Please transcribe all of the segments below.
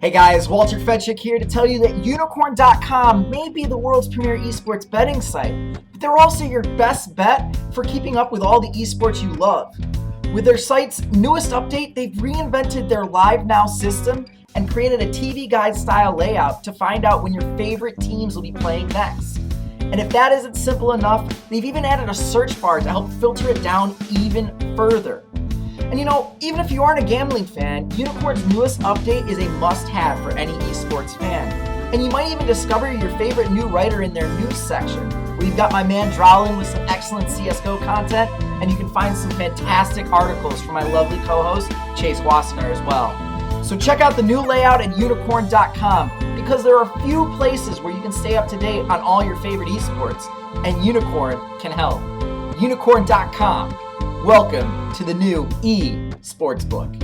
Hey guys, Walter Fedczuk here to tell you that Unicorn.com may be the world's premier esports betting site, but they're also your best bet for keeping up with all the esports you love. With their site's newest update, they've reinvented their Live Now system and created a TV guide style layout to find out when your favorite teams will be playing next. And if that isn't simple enough, they've even added a search bar to help filter it down even further. And even if you aren't a gambling fan, Unicorn's newest update is a must-have for any esports fan. And you might even discover your favorite new writer in their news section, where you've got my man Drowlin with some excellent CSGO content, and you can find some fantastic articles from my lovely co-host, Chase Wassenar, as well. So check out the new layout at Unicorn.com, because there are few places where you can stay up to date on all your favorite esports, and Unicorn can help. Unicorn.com. Welcome to the new Sportsbook.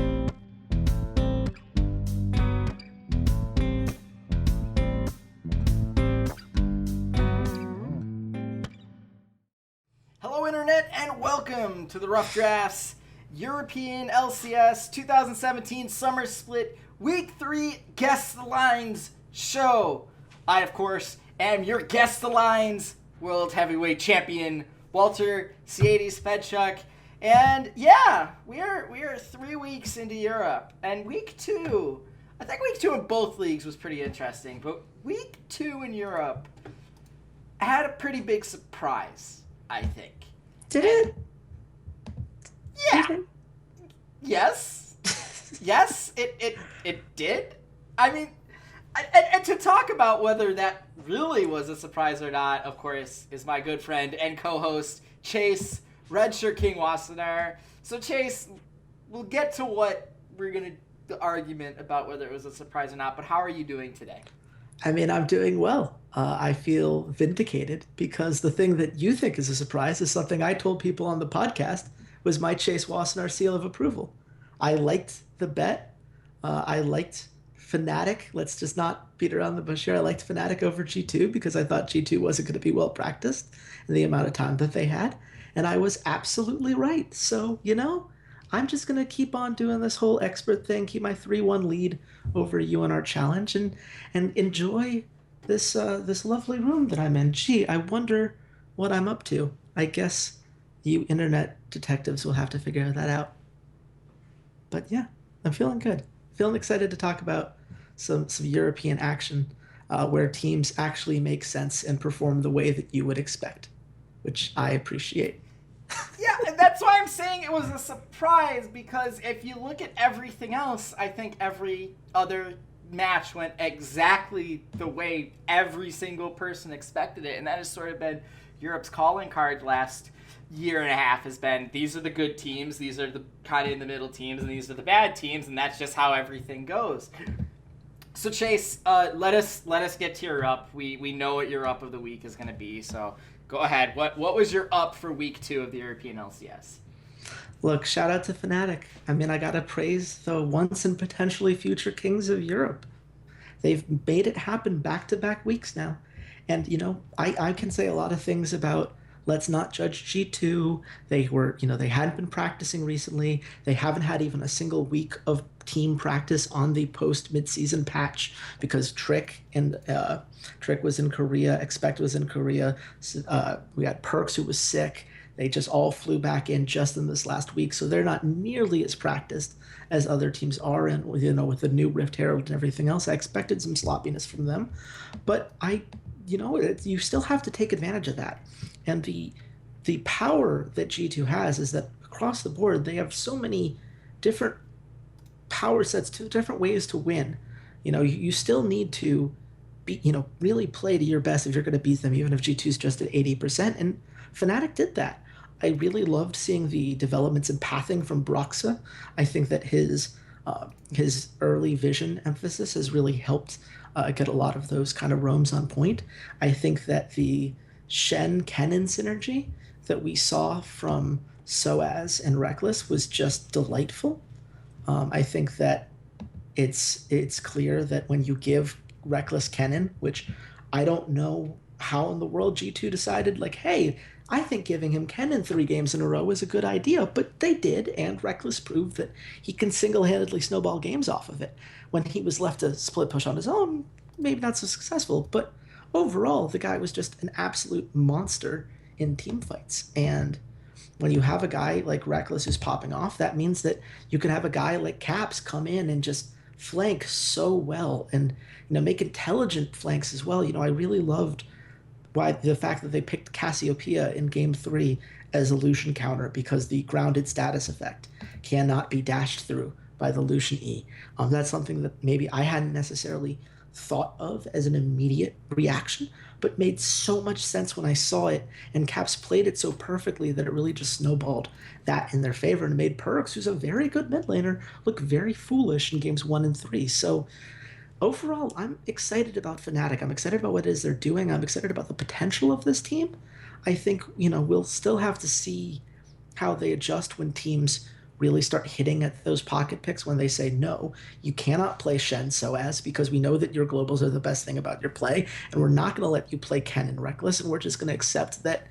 Hello Internet and welcome to the Rough Drafts European LCS 2017 Summer Split Week 3 Guess the Lines show. I, of course, am your Guess the Lines World Heavyweight Champion, Walter Ceades Fedczuk. And yeah, we are 3 weeks into Europe, and week 2, I think week 2 in both leagues was pretty interesting, but week 2 in Europe had a pretty big surprise, I think. Did it? Yeah. Did it? Yes. Yes, it did. I mean, and to talk about whether that really was a surprise or not, of course, is my good friend and co-host, Chase, RedShirtKing Wassenar. So Chase, we'll get to what the argument about whether it was a surprise or not, but how are you doing today? I mean, I'm doing well. I feel vindicated because the thing that you think is a surprise is something I told people on the podcast was my Chase Wassenar seal of approval. I liked the bet. I liked Fnatic. Let's just not beat around the bush here. I liked Fnatic over G2 because I thought G2 wasn't going to be well practiced in the amount of time that they had. And I was absolutely right. So, I'm just going to keep on doing this whole expert thing, keep my 3-1 lead over you in our challenge, and enjoy this lovely room that I'm in. Gee, I wonder what I'm up to. I guess you internet detectives will have to figure that out. But yeah, I'm feeling good. Feeling excited to talk about some European action where teams actually make sense and perform the way that you would expect, which I appreciate. Yeah, and that's why I'm saying it was a surprise, because if you look at everything else, I think every other match went exactly the way every single person expected it, and that has sort of been Europe's calling card last year and a half, has been these are the good teams, these are the kind of in the middle teams, and these are the bad teams, and that's just how everything goes. So Chase, let us get to your up. We know what your up of the week is going to be, so go ahead. What was your up for week 2 of the European LCS? Look, shout out to Fnatic. I mean, I gotta praise the once and potentially future kings of Europe. They've made it happen back-to-back weeks now. And, I can say a lot of things about let's not judge G2. They were, they hadn't been practicing recently. They haven't had even a single week of team practice on the post-mid-season patch because Trick was in Korea, Expect was in Korea. We had Perks who was sick. They just all flew back in just in this last week, so they're not nearly as practiced as other teams are. And with the new Rift Herald and everything else, I expected some sloppiness from them, but you still have to take advantage of that. And the power that G2 has is that across the board they have so many different power sets, two different ways to win. You still need to be, really play to your best if you're going to beat them, even if G2's just at 80%. And Fnatic did that. I really loved seeing the developments in pathing from Broxa. I think that his early vision emphasis has really helped get a lot of those kind of roams on point. I think that the Shen Kennen synergy that we saw from Ceades and Reckless was just delightful. I think that it's clear that when you give Reckless Kennen, which I don't know how in the world G2 decided, like, hey, I think giving him Kennen 3 games in a row is a good idea, but they did, and Reckless proved that he can single-handedly snowball games off of it. When he was left to split push on his own, maybe not so successful, but overall, the guy was just an absolute monster in team fights. And when you have a guy like Reckless who's popping off, that means that you can have a guy like Caps come in and just flank so well and make intelligent flanks as well. I really loved why the fact that they picked Cassiopeia in game 3 as a Lucian counter because the grounded status effect cannot be dashed through by the Lucian E. That's something that maybe I hadn't necessarily thought of as an immediate reaction, but made so much sense when I saw it, and Caps played it so perfectly that it really just snowballed that in their favor and made Perks, who's a very good mid laner, look very foolish in games 1 and 3. So overall, I'm excited about Fnatic. I'm excited about what it is they're doing. I'm excited about the potential of this team. I think, we'll still have to see how they adjust when teams really start hitting at those pocket picks when they say, no, you cannot play Shen Ceades because we know that your globals are the best thing about your play, and we're not going to let you play Ken and Reckless, and we're just going to accept that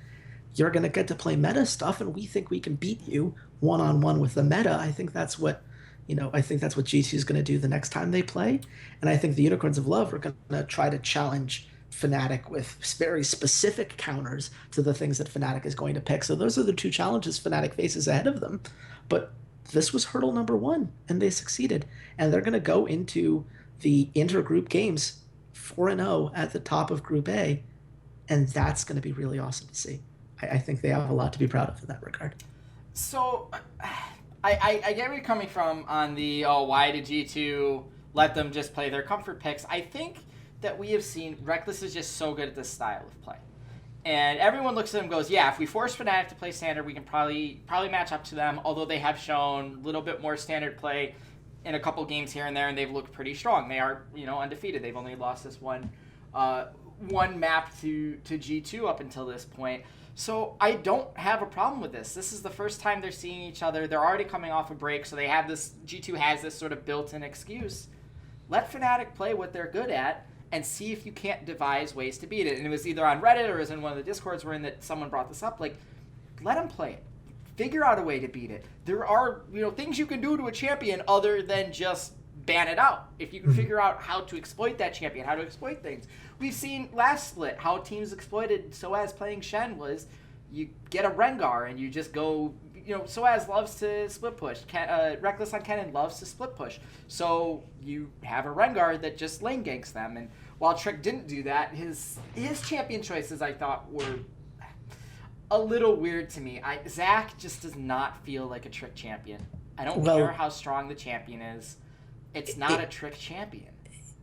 you're going to get to play meta stuff, and we think we can beat you one-on-one with the meta. I think that's what G2 is going to do the next time they play. And I think the Unicorns of Love are going to try to challenge Fnatic with very specific counters to the things that Fnatic is going to pick. So those are the 2 challenges Fnatic faces ahead of them. But this was hurdle number 1, and they succeeded. And they're going to go into the intergroup games 4-0 at the top of Group A. And that's going to be really awesome to see. I think they have a lot to be proud of in that regard. So I get where you're coming from on the, why did G2 let them just play their comfort picks? I think that we have seen Reckless is just so good at this style of play. And everyone looks at him and goes, yeah, if we force Fnatic to play standard, we can probably match up to them, although they have shown a little bit more standard play in a couple games here and there, and they've looked pretty strong. They are, undefeated. They've only lost this one map to G2 up until this point. So I don't have a problem with this. This is the first time they're seeing each other. They're already coming off a break, so they have this. G2 has this sort of built-in excuse. Let Fnatic play what they're good at and see if you can't devise ways to beat it. And it was either on Reddit or it was in one of the Discords we're in that someone brought this up. Like, let them play it. Figure out a way to beat it. There are, things you can do to a champion other than just ban it out. If you can figure out how to exploit that champion, how to exploit things. We've seen last split how teams exploited Ceades playing Shen was you get a Rengar and you just go, Ceades loves to split push. Reckless on Kennen loves to split push. So you have a Rengar that just lane ganks them. And while Trick didn't do that, his champion choices I thought were a little weird to me. Zach just does not feel like a Trick champion. I don't care how strong the champion is. It's not a Trick champion.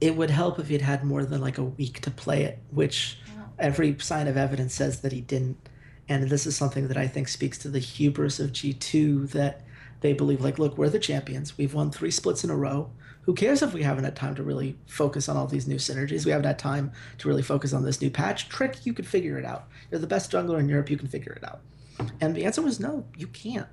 It would help if he'd had more than like a week to play it, which every sign of evidence says that he didn't. And this is something that I think speaks to the hubris of G2, that they believe, like, look, we're the champions. We've won 3 splits in a row. Who cares if we haven't had time to really focus on all these new synergies? We haven't had time to really focus on this new patch. Trick, you could figure it out. You're the best jungler in Europe. You can figure it out. And the answer was no, you can't.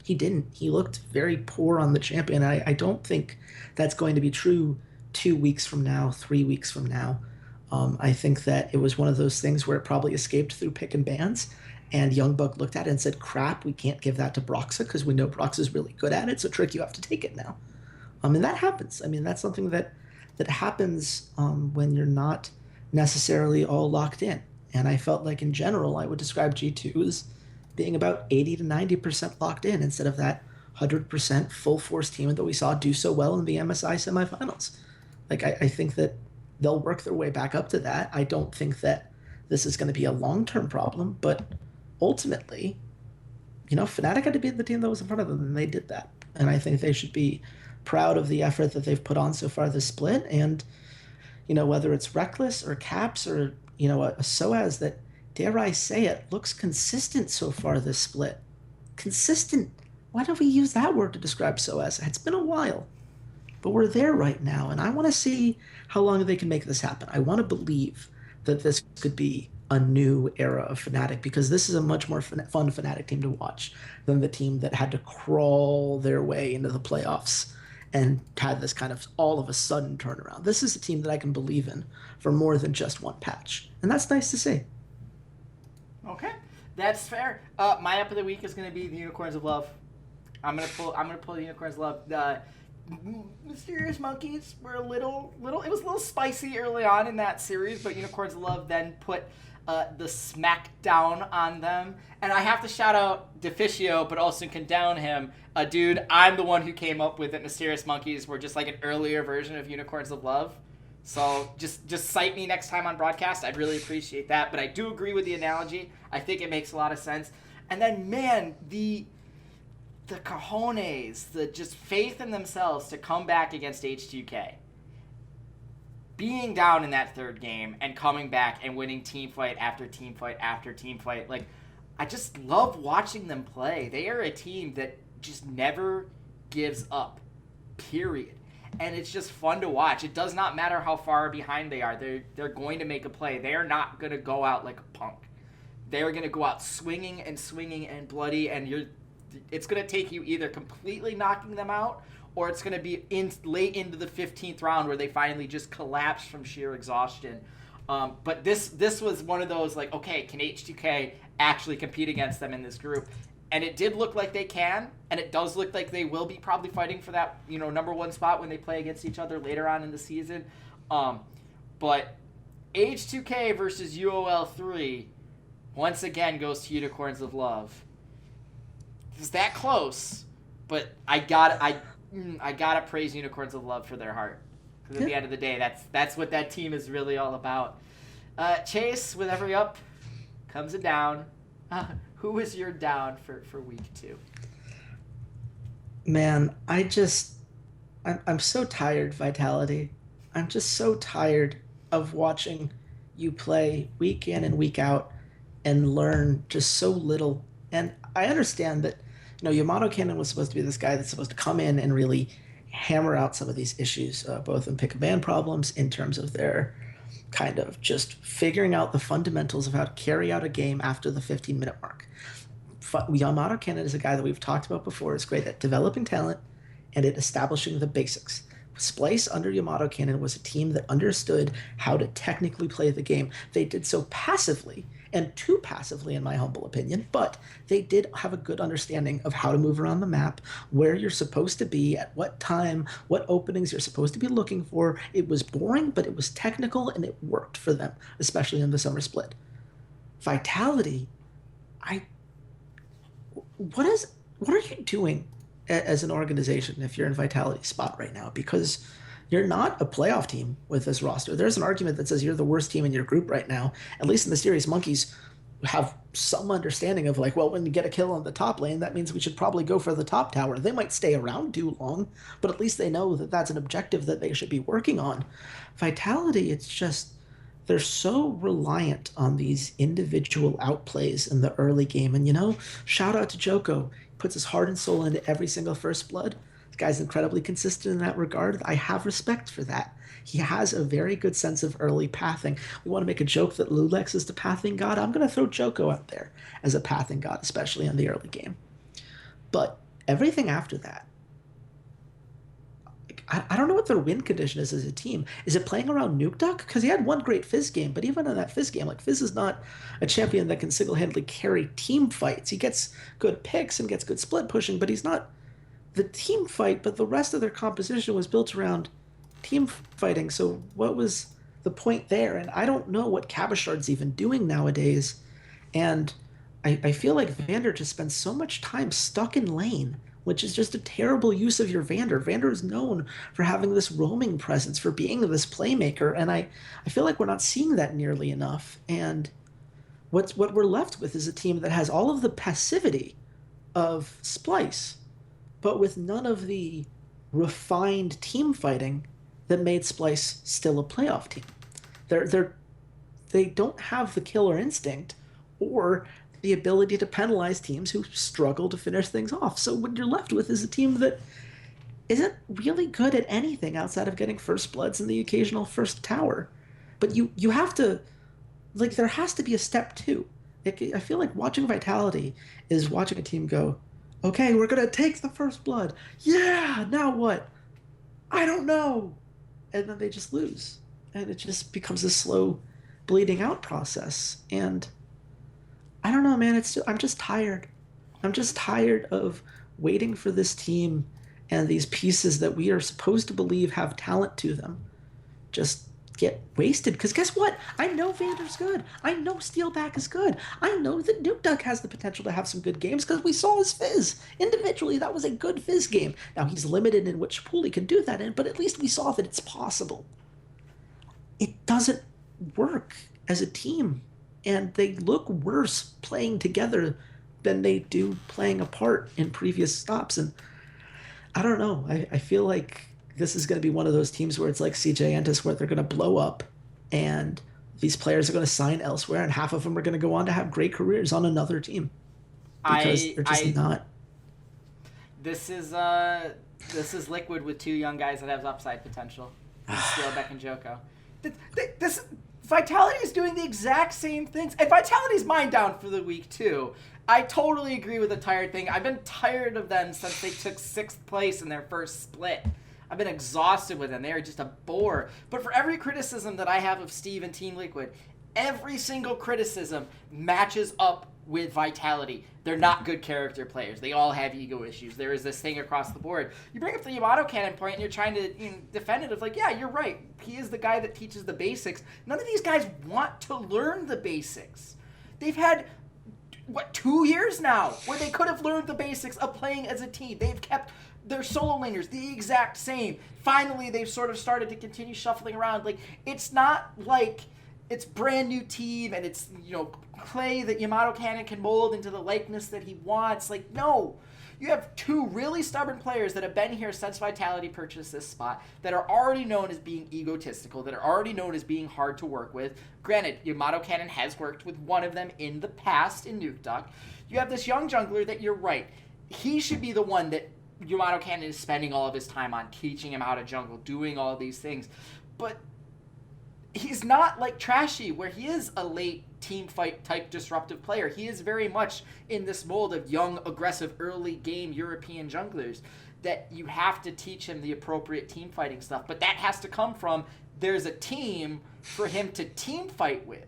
He didn't. He looked very poor on the champion. I don't think that's going to be true 2 weeks from now, 3 weeks from now. I think that it was one of those things where it probably escaped through pick and bans, and Youngbug looked at it and said, crap, we can't give that to Broxa because we know Broxa's really good at it, so Trick, you have to take it now. And that happens. I mean, that's something that happens when you're not necessarily all locked in. And I felt like, in general, I would describe G2 as being about 80 to 90% locked in instead of that 100% full force team that we saw do so well in the MSI semifinals. Like, I think that they'll work their way back up to that. I don't think that this is going to be a long-term problem, but ultimately, Fnatic had to be the team that was in front of them, and they did that. And I think they should be proud of the effort that they've put on so far this split. And, whether it's Reckless or Caps or, a Ceades that, dare I say it, looks consistent so far this split. Consistent. Why don't we use that word to describe Ceades? It's been a while. But we're there right now, and I want to see how long they can make this happen. I want to believe that this could be a new era of Fnatic, because this is a much more fun Fnatic team to watch than the team that had to crawl their way into the playoffs and had this kind of all of a sudden turnaround. This is a team that I can believe in for more than just one patch, and that's nice to see. Okay. That's fair. My up of the week is going to be the Unicorns of Love. I'm gonna pull the Unicorns of Love. The Mysterious Monkeys were a little. It was a little spicy early on in that series, but Unicorns of Love then put the smack down on them. And I have to shout out Deficio, but also condemn him. Dude, I'm the one who came up with it. Mysterious Monkeys were just like an earlier version of Unicorns of Love. So just cite me next time on broadcast. I'd really appreciate that. But I do agree with the analogy. I think it makes a lot of sense. And then, man, the cojones, the just faith in themselves to come back against H2K. Being down in that third game and coming back and winning team fight after team fight after team fight. Like, I just love watching them play. They are a team that just never gives up, period. And it's just fun to watch. It does not matter how far behind they are. They're going to make a play. They are not going to go out like a punk. They're going to go out swinging and bloody, and it's going to take you either completely knocking them out, or it's going to be late into the 15th round where they finally just collapse from sheer exhaustion. But this was one of those, like, okay, can H2K actually compete against them in this group? And it did look like they can, and it does look like they will be probably fighting for that, number one spot when they play against each other later on in the season. But H2K versus UOL3 once again goes to Unicorns of Love. It's that close, but I gotta praise Unicorns of Love for their heart. Because at the end of the day, that's what that team is really all about. Chase, with every up comes a down. Who is your down for week 2? Man, I'm so tired, Vitality. I'm just so tired of watching you play week in and week out and learn just so little. And I understand that, Yamato Cannon was supposed to be this guy that's supposed to come in and really hammer out some of these issues, both in pick and ban problems in terms of their kind of just figuring out the fundamentals of how to carry out a game after the 15-minute mark. Yamato Cannon is a guy that we've talked about before. Is great at developing talent and at establishing the basics. Splice under Yamato Cannon was a team that understood how to technically play the game. They did so passively, and too passively in my humble opinion, but they did have a good understanding of how to move around the map, where you're supposed to be, at what time, what openings you're supposed to be looking for. It was boring, but it was technical, and it worked for them, especially in the summer split. Vitality, what are you doing as an organization if you're in Vitality's spot right now? Because you're not a playoff team with this roster. There's an argument that says you're the worst team in your group right now. At least the Mysterious Monkeys have some understanding of, like, well, when you get a kill on the top lane, that means we should probably go for the top tower. They might stay around too long, but at least they know that that's an objective that they should be working on. Vitality, it's just, they're so reliant on these individual outplays in the early game. And, shout out to Joko. He puts his heart and soul into every single first blood. This guy's incredibly consistent in that regard. I have respect for that. He has a very good sense of early pathing. We want to make a joke that Lulex is the pathing god. I'm going to throw Joko out there as a pathing god, especially in the early game. But everything after that, I don't know what their win condition is as a team. Is it playing around Nuke Duck? Because he had one great Fizz game, but even in that Fizz game, like, Fizz is not a champion that can single-handedly carry team fights. He gets good picks and gets good split pushing, but he's not the team fight, but the rest of their composition was built around team fighting. So what was the point there? And I don't know what Cabashard's even doing nowadays. And I feel like Vander just spends so much time stuck in lane, which is just a terrible use of your Vander. Vander is known for having this roaming presence, for being this playmaker, and I feel like we're not seeing that nearly enough. And what we're left with is a team that has all of the passivity of Splice, but with none of the refined team fighting that made Splice still a playoff team. They don't have the killer instinct or the ability to penalize teams who struggle to finish things off. So what you're left with is a team that isn't really good at anything outside of getting first bloods and the occasional first tower. But you have to, like, there has to be a step 2. I feel like watching Vitality is watching a team go, okay, we're going to take the first blood. Yeah, now what? I don't know. And then they just lose. And it just becomes a slow bleeding out process. And I don't know, man. I'm just tired. I'm just tired of waiting for this team and these pieces that we are supposed to believe have talent to them just get wasted. Because guess what? I know Vander's good. I know Steelback is good. I know that Nuke Duck has the potential to have some good games because we saw his Fizz. Individually, that was a good Fizz game. Now, he's limited in which pool he can do that in, but at least we saw that it's possible. It doesn't work as a team, and they look worse playing together than they do playing apart in previous stops. And I don't know. I feel like this is going to be one of those teams where it's like CJ Entis, where they're going to blow up and these players are going to sign elsewhere, and half of them are going to go on to have great careers on another team because they're just not. This is Liquid with two young guys that have upside potential. Steelback and Joko. This Vitality is doing the exact same things, and Vitality's mind down for the week too. I totally agree with the tired thing. I've been tired of them since they took 6th place in their first split. I've been exhausted with them. They are just a bore. But for every criticism that I have of Steve and Team Liquid, every single criticism matches up with Vitality. They're not good character players. They all have ego issues. There is this thing across the board. You bring up the Yamato cannon point and you're trying to defend it. It's like, yeah, you're right. He is the guy that teaches the basics. None of these guys want to learn the basics. They've had 2 years now where they could have learned the basics of playing as a team. They've kept their solo laners the exact same. Finally, they've sort of started to continue shuffling around. Like, it's not like it's brand new team and it's, clay that Yamato Cannon can mold into the likeness that he wants. Like, no. You have 2 really stubborn players that have been here since Vitality purchased this spot, that are already known as being egotistical, that are already known as being hard to work with. Granted, Yamato Cannon has worked with one of them in the past in Nuke Duck. You have this young jungler that, you're right, he should be the one that Yamato Cannon is spending all of his time on, teaching him how to jungle, doing all these things. But he's not like Trashy, where he is a late team fight type disruptive player. He is very much in this mold of young, aggressive, early game European junglers that you have to teach him the appropriate team fighting stuff. But that has to come from, there's a team for him to team fight with.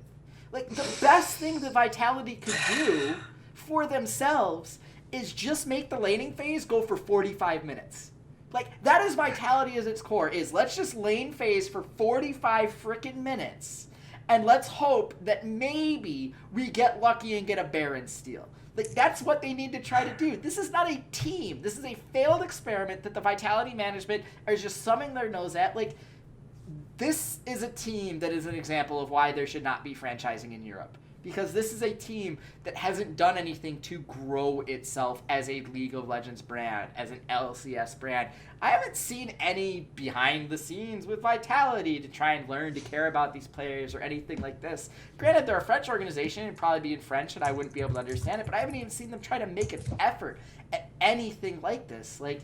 Like, the best thing that Vitality could do for themselves is just make the laning phase go for 45 minutes. Like, that is Vitality as its core, is let's just lane phase for 45 frickin' minutes, and let's hope that maybe we get lucky and get a Baron steal. Like, that's what they need to try to do. This is not a team. This is a failed experiment that the Vitality management are just thumbing their nose at. Like, this is a team that is an example of why there should not be franchising in Europe. Because this is a team that hasn't done anything to grow itself as a League of Legends brand, as an LCS brand. I haven't seen any behind the scenes with Vitality to try and learn to care about these players or anything like this. Granted, they're a French organization, it'd probably be in French and I wouldn't be able to understand it, but I haven't even seen them try to make an effort at anything like this. Like,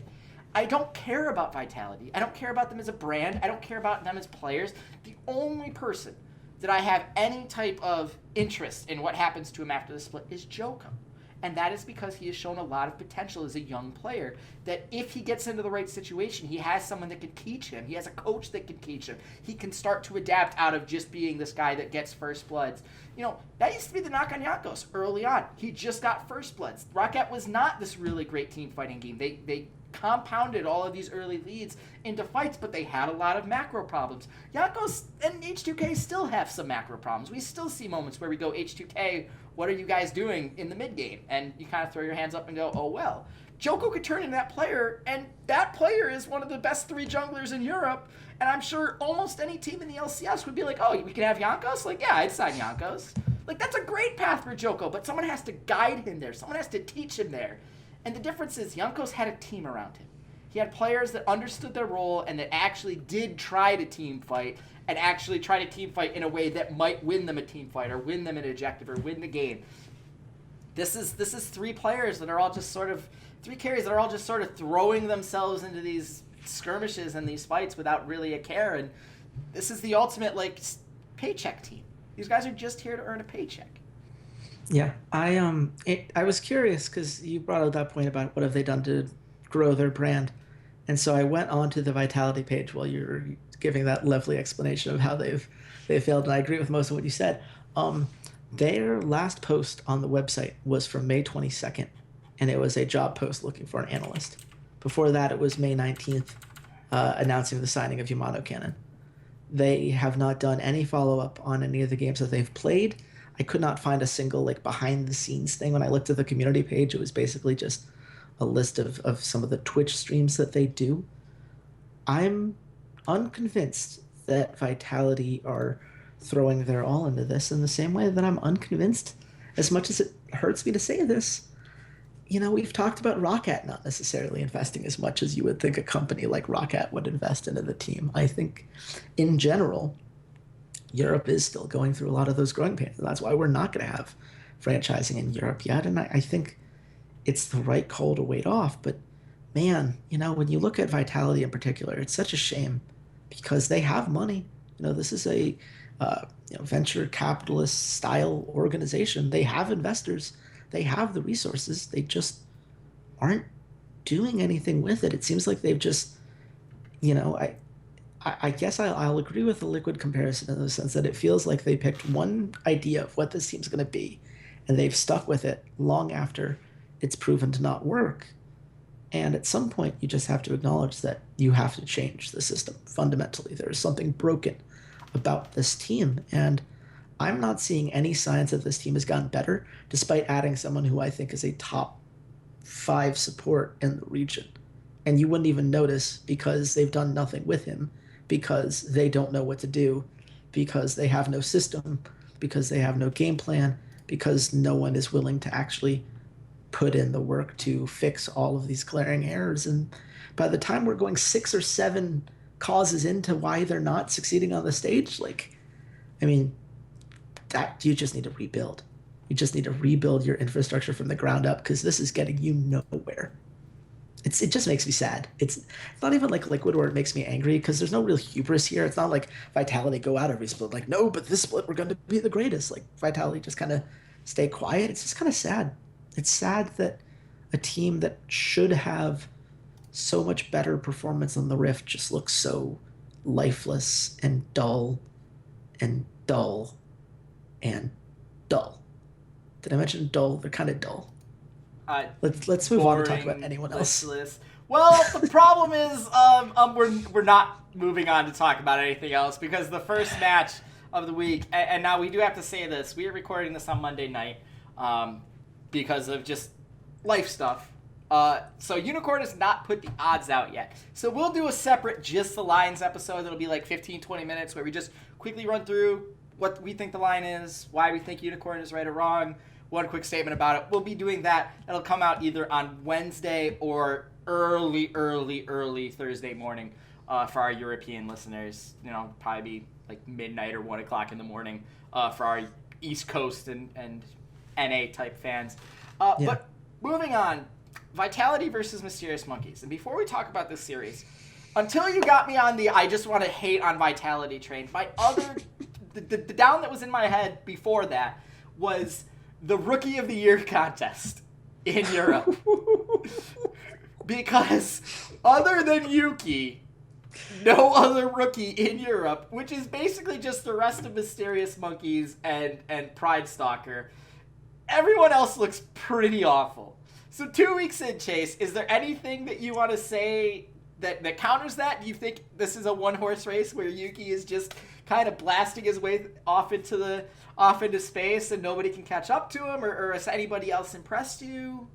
I don't care about Vitality. I don't care about them as a brand. I don't care about them as players. The only person that I have any type of interest in what happens to him after the split is Joko. And that is because he has shown a lot of potential as a young player, that if he gets into the right situation, he has someone that can teach him. He has a coach that can teach him. He can start to adapt out of just being this guy that gets first bloods. That used to be the knock on Jankos early on. He just got first bloods. Rocket was not this really great team fighting game. They compounded all of these early leads into fights, but they had a lot of macro problems. Jankos and H2K still have some macro problems. We still see moments where we go, H2K, what are you guys doing in the mid game? And you kind of throw your hands up and go, oh well. Joko could turn into that player, and that player is one of the best 3 junglers in Europe, and I'm sure almost any team in the LCS would be like, oh, we can have Jankos? Like, yeah, I'd sign Jankos. Like, that's a great path for Joko, but someone has to guide him there. Someone has to teach him there. And the difference is Jankos had a team around him. He had players that understood their role and that actually did try to team fight, and actually try to team fight in a way that might win them a team fight or win them an objective or win the game. This is 3 players that are all just sort of 3 carries that are all just sort of throwing themselves into these skirmishes and these fights without really a care. And this is the ultimate paycheck team. These guys are just here to earn a paycheck. Yeah, I was curious because you brought up that point about what have they done to grow their brand, and so I went onto the Vitality page while you were giving that lovely explanation of how they've failed, and I agree with most of what you said. Their last post on the website was from May 22nd, and it was a job post looking for an analyst. Before that, it was May 19th, announcing the signing of Yamato Cannon. They have not done any follow-up on any of the games that they've played. I could not find a single behind-the-scenes thing. When I looked at the community page, it was basically just a list of some of the Twitch streams that they do. I'm unconvinced that Vitality are throwing their all into this in the same way that I'm unconvinced, as much as it hurts me to say this. We've talked about Roccat not necessarily investing as much as you would think a company like Roccat would invest into the team. I think, in general, Europe is still going through a lot of those growing pains, and that's why we're not going to have franchising in Europe yet. And I think it's the right call to wait off. But man, when you look at Vitality in particular, it's such a shame because they have money. This is a venture capitalist style organization. They have investors. They have the resources. They just aren't doing anything with it. It seems like they've just, I guess I'll agree with the Liquid comparison in the sense that it feels like they picked one idea of what this team's going to be, and they've stuck with it long after it's proven to not work. And at some point, you just have to acknowledge that you have to change the system fundamentally. There is something broken about this team, and I'm not seeing any signs that this team has gotten better, despite adding someone who I think is a top 5 support in the region. And you wouldn't even notice because they've done nothing with him, because they don't know what to do, because they have no system, because they have no game plan, because no one is willing to actually put in the work to fix all of these glaring errors. And by the time we're going 6 or 7 causes into why they're not succeeding on the stage, that you just need to rebuild. You just need to rebuild your infrastructure from the ground up, because this is getting you nowhere. It just makes me sad. It's not even like Liquid where it makes me angry, because there's no real hubris here. It's not like Vitality go out every split no, but this split we're going to be the greatest. Vitality just kind of stay quiet. It's just kind of sad. It's sad that a team that should have so much better performance on the Rift just looks so lifeless and dull and dull and dull. Did I mention dull? They're kind of dull. Let's move on to talk about anyone else. Well, the problem is we're not moving on to talk about anything else, because the first match of the week, and now we do have to say this, we are recording this on Monday night because of just life stuff. So Unicorn has not put the odds out yet. So we'll do a separate Just the Lines episode that'll be 15-20 minutes where we just quickly run through what we think the line is, why we think Unicorn is right or wrong, one quick statement about it. We'll be doing that. It'll come out either on Wednesday or early Thursday morning for our European listeners. Probably be midnight or 1 o'clock in the morning for our East Coast and NA type fans. Yeah. But moving on, Vitality versus Mysterious Monkeys. And before we talk about this series, until you got me on the I just want to hate on Vitality train, my other the down that was in my head before that was the Rookie of the Year contest in Europe. Because other than Yuki, no other rookie in Europe, which is basically just the rest of Mysterious Monkeys and Pride Stalker, everyone else looks pretty awful. So 2 weeks in, Chase, is there anything that you want to say that counters that? Do you think this is a one-horse race where Yuki is just kind of blasting his way off into space and nobody can catch up to him, or has anybody else impressed you?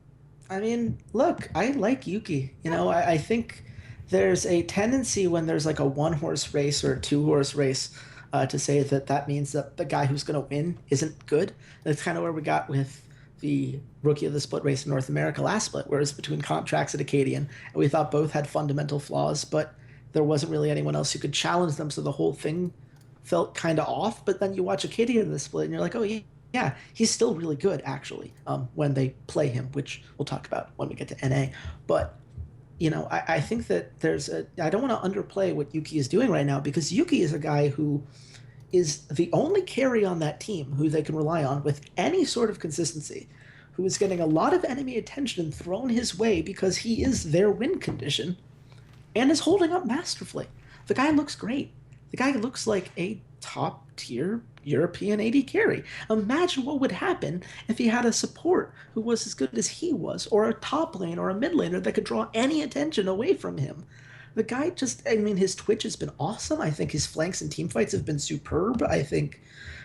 I mean, look, I like Yuki. I think there's a tendency when there's a one-horse race or a two-horse race to say that means that the guy who's going to win isn't good. That's kind of where we got with the Rookie of the Split race in North America last split, where it was between Contracts and Acadian, and we thought both had fundamental flaws, but there wasn't really anyone else who could challenge them, so the whole thing felt kind of off. But then you watch Acadian in the split, and you're like, oh, yeah, he's still really good, actually, when they play him, which we'll talk about when we get to NA. But, I think that I don't want to underplay what Yuki is doing right now, because Yuki is a guy who is the only carry on that team who they can rely on with any sort of consistency, who is getting a lot of enemy attention thrown his way because he is their win condition and is holding up masterfully. The guy looks great. The guy looks like a top-tier European AD carry. Imagine what would happen if he had a support who was as good as he was, or a top lane or a mid laner that could draw any attention away from him. The guy just, I mean, his Twitch has been awesome. I think his flanks and team fights have been superb. I think,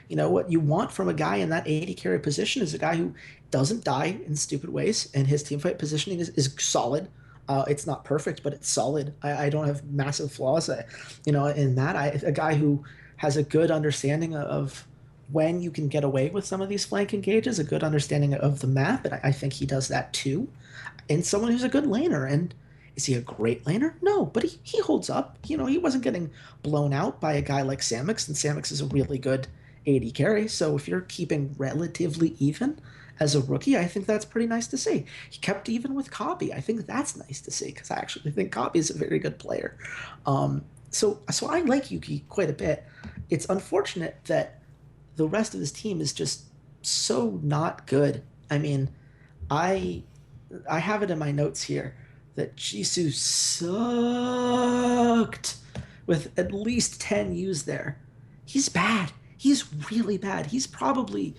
what you want from a guy in that AD carry position is a guy who doesn't die in stupid ways, and his team fight positioning is solid. It's not perfect, but it's solid. I don't have massive flaws. In that, a guy who has a good understanding of when you can get away with some of these flank engages, a good understanding of the map, and I think he does that too. And someone who's a good laner. And is he a great laner? No, but he holds up. He wasn't getting blown out by a guy like Samix, and Samix is a really good AD carry. So if you're keeping relatively even as a rookie, I think that's pretty nice to see. He kept even with Copy. I think that's nice to see, because I actually think Copy is a very good player. So I like Yuki quite a bit. It's unfortunate that the rest of his team is just so not good. I mean, I have it in my notes here that Jisoo sucked with at least 10 U's there. He's bad. He's really bad. He's probably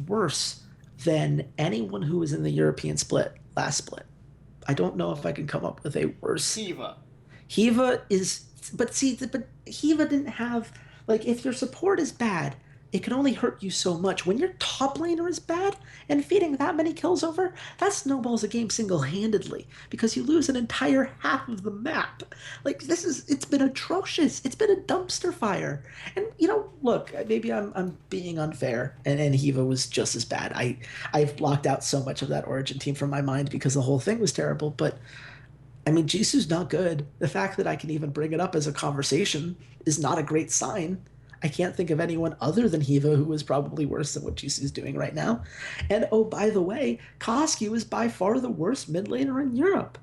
worse than anyone who was in the European split, last split. I don't know if I can come up with a worse. Hiva is, but Hiva didn't have, if your support is bad, it can only hurt you so much. When your top laner is bad and feeding that many kills over, that snowballs a game single-handedly, because you lose an entire half of the map. It's been atrocious. It's been a dumpster fire. And, look, maybe I'm being unfair, and Hiva was just as bad. I've blocked out so much of that Origin team from my mind because the whole thing was terrible, but I mean, Jisoo's not good. The fact that I can even bring it up as a conversation is not a great sign. I can't think of anyone other than Hiva who is probably worse than what Jisoo's doing right now. And, oh, by the way, Koskyu is by far the worst mid laner in Europe.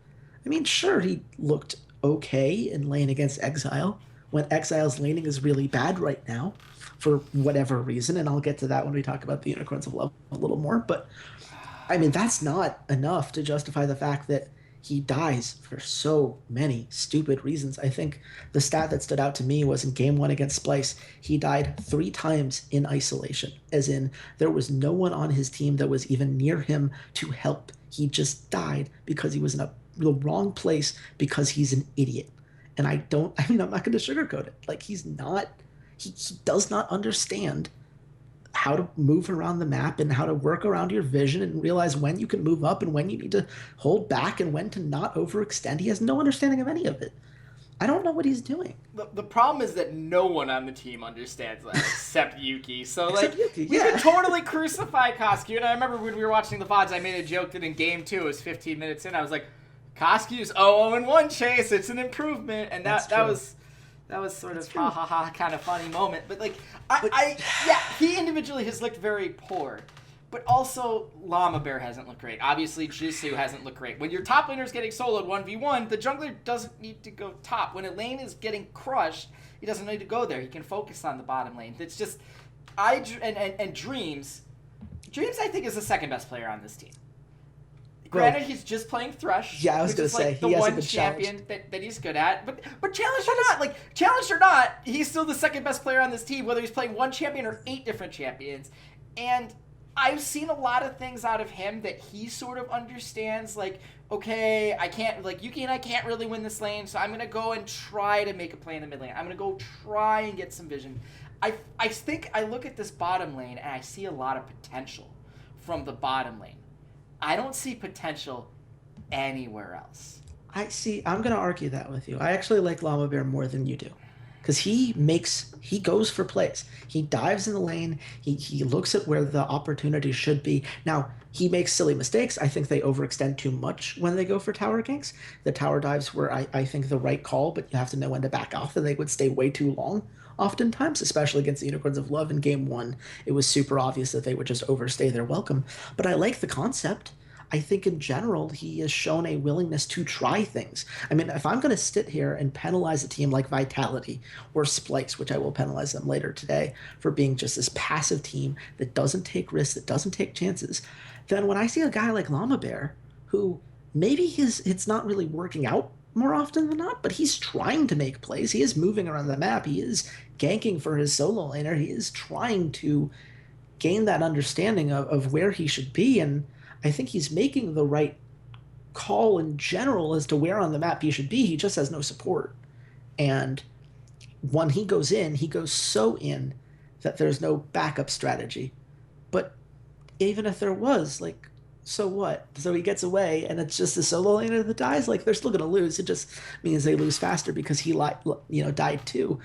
I mean, sure, he looked okay in lane against Exile, when Exile's laning is really bad right now, for whatever reason, and I'll get to that when we talk about the Unicorns of Love a little more. But, I mean, that's not enough to justify the fact that he dies for so many stupid reasons. I think the stat that stood out to me was in game 1 against Splice, he died 3 times in isolation, as in there was no one on his team that was even near him to help. He just died because he was in the wrong place, because he's an idiot. And I'm not going to sugarcoat it. He does not understand how to move around the map and how to work around your vision and realize when you can move up and when you need to hold back and when to not overextend. He has no understanding of any of it. I don't know what he's doing. The problem is that no one on the team understands that except Yuki. So, Yuki, we could totally crucify Koskyu. And I remember when we were watching the VODs, I made a joke that in game 2, it was 15 minutes in, I was like, Koskyu's 0-1 Chase. It's an improvement. And that was sort of kind of funny moment. But he individually has looked very poor. But also, Llama Bear hasn't looked great. Obviously, Jisoo hasn't looked great. When your top laner is getting soloed 1v1, the jungler doesn't need to go top. When a lane is getting crushed, he doesn't need to go there. He can focus on the bottom lane. It's just, Dreams, I think, is the second best player on this team. Granted, he's just playing Thresh. Yeah, I was going to say, the one champion that he's good at. But challenged or not, he's still the second best player on this team, whether he's playing one champion or 8 different champions. And I've seen a lot of things out of him that he sort of understands, okay, I can't, Yuki and I can't really win this lane, so I'm going to go and try to make a play in the mid lane. I'm going to go try and get some vision. I think I look at this bottom lane and I see a lot of potential from the bottom lane. I don't see potential anywhere else. I'm going to argue that with you. I actually like Llama Bear more than you do. Because he goes for plays. He dives in the lane. He looks at where the opportunity should be. Now, he makes silly mistakes. I think they overextend too much when they go for tower ganks. The tower dives were, I think, the right call, but you have to know when to back off, and they would stay way too long oftentimes, especially against the Unicorns of Love in game 1. It was super obvious that they would just overstay their welcome. But I like the concept. I think in general, he has shown a willingness to try things. I mean, if I'm going to sit here and penalize a team like Vitality or Splice, which I will penalize them later today for being just this passive team that doesn't take risks, that doesn't take chances, then when I see a guy like Llama Bear, who maybe it's not really working out more often than not, but he's trying to make plays. He is moving around the map. He is ganking for his solo laner. He is trying to gain that understanding of where he should be, and I think he's making the right call in general as to where on the map he should be. He just has no support. And when he goes in, he goes so in that there's no backup strategy. But even if there was, like, so what? So he gets away, and it's just a solo laner that dies. Like, they're still going to lose. It just means they lose faster because he, died too.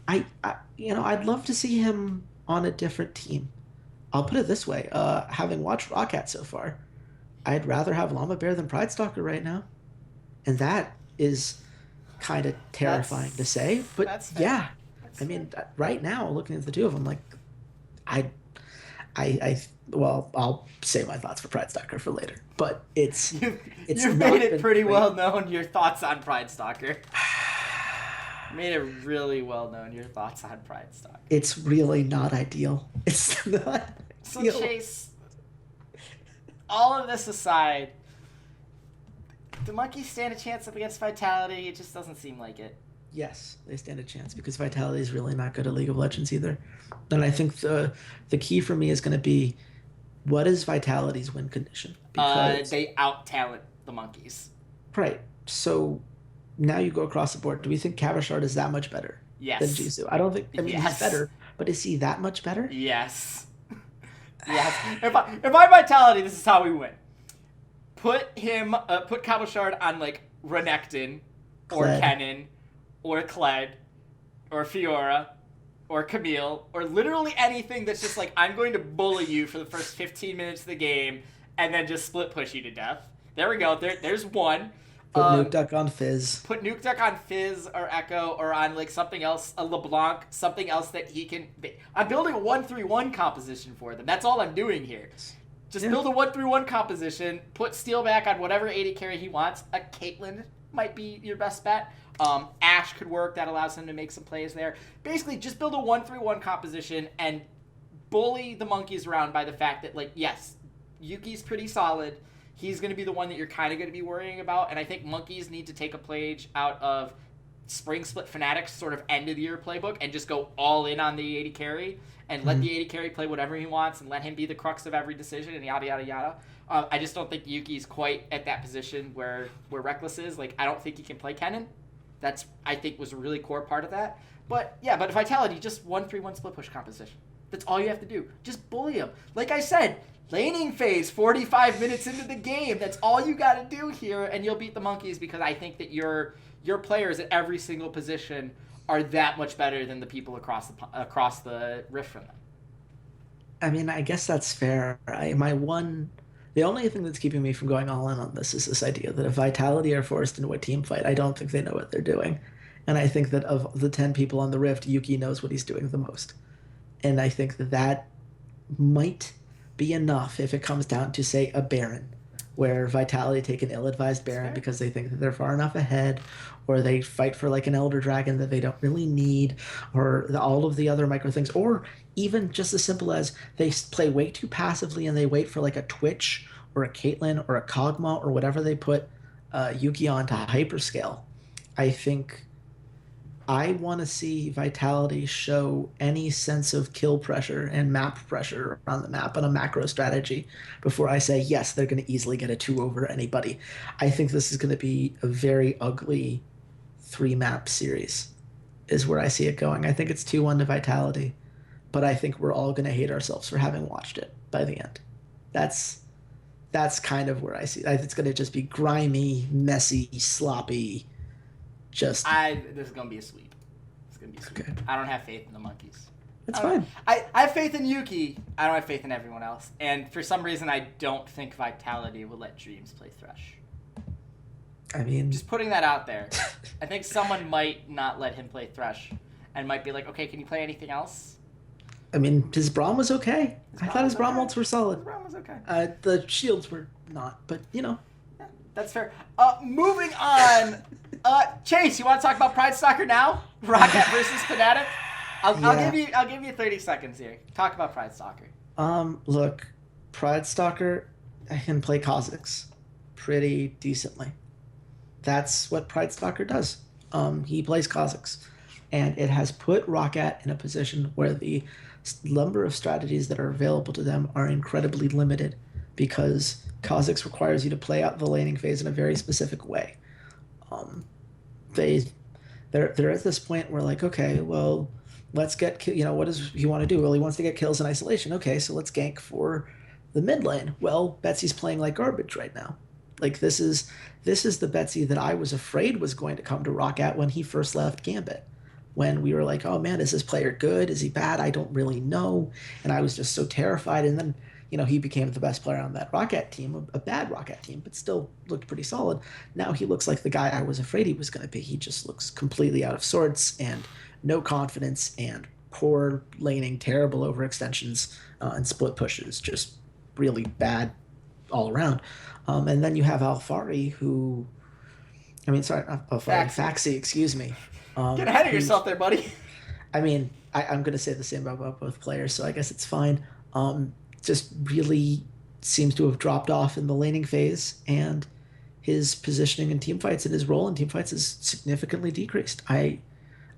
I'd love to see him on a different team. I'll put it this way: having watched Roccat so far, I'd rather have Llama Bear than Pride Stalker right now, and that is kind of terrifying to say. But yeah, I mean, right now, looking at the two of them, like, I'll save my thoughts for Pride Stalker for later. But you've made it pretty well known your thoughts on Pride Stalker. Made it really well known your thoughts on Pride Stalker. It's really not ideal. It's not. So Chase, all of this aside, do monkeys stand a chance up against Vitality? It just doesn't seem like it. Yes, they stand a chance because Vitality is really not good at League of Legends either. And I think the key for me is going to be, what is Vitality's win condition? Because they out-talent the monkeys. Right. So now you go across the board. Do we think Cavachard is that much better than Jisoo? I don't think. I mean, he's better, but is he that much better? Yes. Yes. If I'm Vitality, this is how we win. Put Cavachard on, like, Renekton, or Kennen, or Kled, or Fiora, or Camille, or literally anything that's just like, I'm going to bully you for the first 15 minutes of the game, and then just split push you to death. There we go. There's one. Put Nuke Duck on Fizz. Put Nuke Duck on Fizz or Echo or on, like, something else, a LeBlanc, something else that he can... I'm building a 1-3-1 composition for them. That's all I'm doing here. Just build a 1-3-1 composition, put Steel back on whatever AD carry he wants. A Caitlyn might be your best bet. Ashe could work. That allows him to make some plays there. Basically, just build a 1-3-1 composition and bully the monkeys around by the fact that, like, yes, Yuki's pretty solid. He's going to be the one that you're kind of going to be worrying about. And I think monkeys need to take a page out of Spring Split Fnatic's sort of end-of-the-year playbook and just go all in on the AD carry and let the AD carry play whatever he wants and let him be the crux of every decision and yada, yada, yada. I just don't think Yuki's quite at that position where Reckless is. Like, I don't think he can play Kennen. That's, I think, was a really core part of that. But, yeah, but Vitality, just 1-3-1 split push composition. That's all you have to do. Just bully him. Like I said, laning phase 45 minutes into the game. That's all you got to do here, and you'll beat the monkeys because I think that your players at every single position are that much better than the people across the rift from them. I mean, I guess that's fair. The only thing that's keeping me from going all in on this is this idea that if Vitality are forced into a team fight, I don't think they know what they're doing. And I think that of the 10 people on the rift, Yuki knows what he's doing the most. And I think that might be enough if it comes down to, say, a Baron, where Vitality take an ill-advised Baron because they think that they're far enough ahead, or they fight for, like, an Elder Dragon that they don't really need, or all of the other micro things, or even just as simple as they play way too passively and they wait for, like, a Twitch or a Caitlyn or a Kog'Maw or whatever they put Yuki on to hyperscale. I think I want to see Vitality show any sense of kill pressure and map pressure around the map and a macro strategy before I say, yes, they're going to easily get a 2 over anybody. I think this is going to be a very ugly 3-map series is where I see it going. I think it's 2-1 to Vitality, but I think we're all going to hate ourselves for having watched it by the end. That's kind of where I see it. It's going to just be grimy, messy, sloppy. This is gonna be a sweep. It's gonna be a sweep. Okay. I don't have faith in the monkeys. That's fine. I have faith in Yuki. I don't have faith in everyone else. And for some reason, I don't think Vitality will let Dreams play Thresh. I mean, just putting that out there. I think someone might not let him play Thresh, and might be like, okay, can you play anything else? I mean, his Braum was okay. I thought his Braum ults were solid. His Braum was okay. The shields were not, but Yeah, that's fair. Moving on. Chase, you want to talk about Pride Stalker now? Roccat versus Fnatic? I'll give you 30 seconds here. Talk about Pride Stalker. Look, Pride Stalker can play Kha'Zix pretty decently. That's what Pride Stalker does. He plays Kha'Zix, and it has put Roccat in a position where the number of strategies that are available to them are incredibly limited because Kha'Zix requires you to play out the laning phase in a very specific way. They're at this point where like, okay, well, let's get what does he want to do? Well, he wants to get kills in isolation. Okay, so let's gank for the mid lane. Well, Betsy's playing like garbage right now. Like this is the Betsy that I was afraid was going to come to Roccat when he first left Gambit. When we were like, oh man, is this player good? Is he bad? I don't really know. And I was just so terrified. And then, he became the best player on that Roccat team, a bad Roccat team, but still looked pretty solid. Now he looks like the guy I was afraid he was going to be. He just looks completely out of sorts and no confidence and poor laning, terrible overextensions and split pushes, just really bad all around. And then you have Alfari, who, Faxi, excuse me. Get ahead of yourself there, buddy. I'm going to say the same about both players, so I guess it's fine. Just really seems to have dropped off in the laning phase, and his positioning in teamfights and his role in teamfights has significantly decreased. I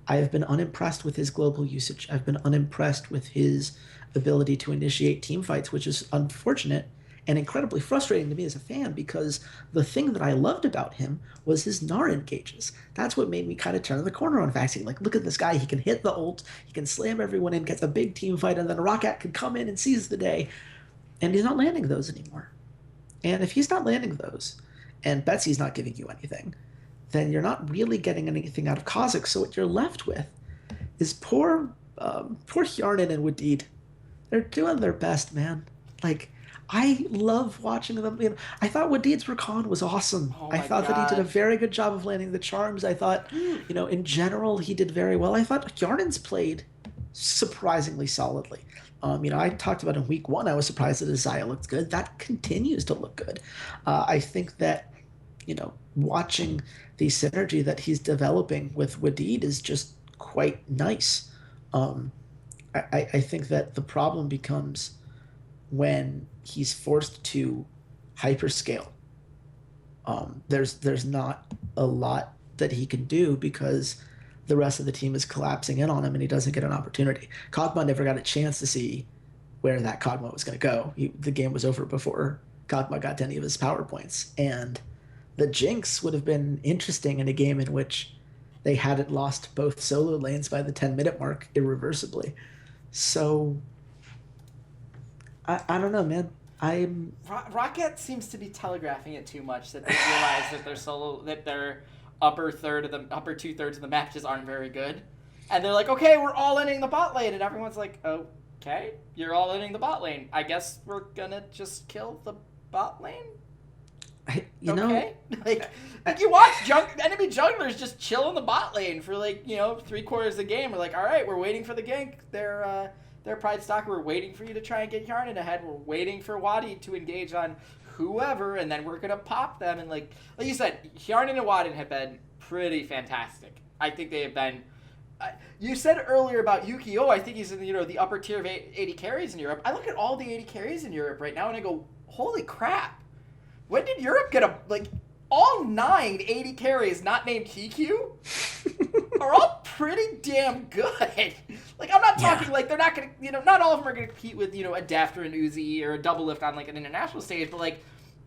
have been unimpressed with his global usage. I've been unimpressed with his ability to initiate teamfights, which is unfortunate and incredibly frustrating to me as a fan, because the thing that I loved about him was his Gnar engages. That's what made me kind of turn the corner on Vaxi. Like, look at this guy. He can hit the ult. He can slam everyone in, gets a big team fight, and then Roccat can come in and seize the day. And he's not landing those anymore. And if he's not landing those, and Betsy's not giving you anything, then you're not really getting anything out of Kha'Zix. So what you're left with is poor Hjarnan and Wadid. They're doing their best, man. Like, I love watching them. I thought Wadid's Rakan was awesome. I thought that he did a very good job of landing the charms. I thought, in general, he did very well. I thought Hjarnan's played surprisingly solidly. I talked about in week 1, I was surprised that Isaiah looked good. That continues to look good. I think that, watching the synergy that he's developing with Wadid is just quite nice. I think that the problem becomes when he's forced to hyperscale. There's not a lot that he can do because the rest of the team is collapsing in on him and he doesn't get an opportunity. Kog'Maw never got a chance to see where that Kog'Maw was going to go. The game was over before Kog'Maw got to any of his power points. And the Jinx would have been interesting in a game in which they hadn't lost both solo lanes by the 10-minute mark irreversibly. So I don't know, man. Roccat seems to be telegraphing it too much, that they realize that their upper 2/3 of the matches aren't very good, and they're like, okay, we're all inning the bot lane, and everyone's like, okay, you're all inning the bot lane. I guess we're gonna just kill the bot lane. Like you watch enemy junglers just chill in the bot lane for 3/4 of the game. We're like, all right, we're waiting for the gank. They're Pride Stalker. We're waiting for you to try and get Hjarnan ahead. We're waiting for Wadi to engage on whoever, and then we're gonna pop them. And like you said, Hjarnan and Wadin have been pretty fantastic. I think they have been. You said earlier about Yuki. I think he's in the upper tier of 80 carries in Europe. I look at all the 80 carries in Europe right now, and I go, holy crap! When did Europe get all 9 80 carries not named TQ are all pretty damn good. Like, I'm not talking they're not going to, not all of them are going to compete with, a Deft or an Uzi or a double lift on an international stage, but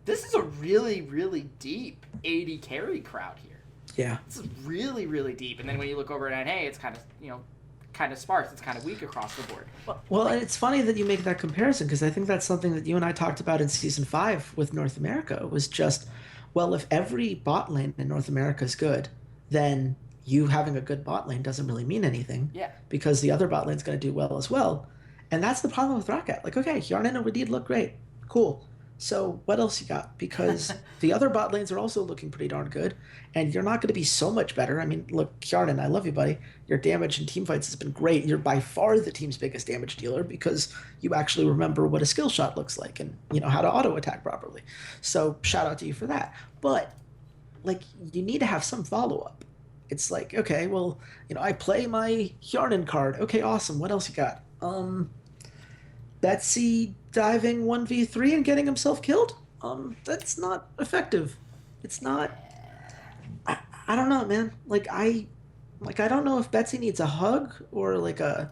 this is a really, really deep 80 carry crowd here. Yeah. This is really, really deep. And then when you look over at NA, it's kind of sparse. It's kind of weak across the board. Well, and it's funny that you make that comparison, because I think that's something that you and I talked about in Season 5 with North America. Was just, well, if every bot lane in North America is good, then you having a good bot lane doesn't really mean anything. Yeah. Because the other bot lane's going to do well as well. And that's the problem with Roccat. Okay, Hjarnan and Wadid look great. Cool. So what else you got? Because the other bot lanes are also looking pretty darn good, and you're not going to be so much better. I mean, look, Hjarnan, I love you, buddy. Your damage in teamfights has been great. You're by far the team's biggest damage dealer because you actually remember what a skill shot looks like and how to auto attack properly. So shout out to you for that. But you need to have some follow up. It's okay, well, I play my Hjarnan card. Okay, awesome. What else you got? Betsy diving 1v3 and getting himself killed? That's not effective. It's not I don't know, man. I don't know if Betsy needs a hug or like a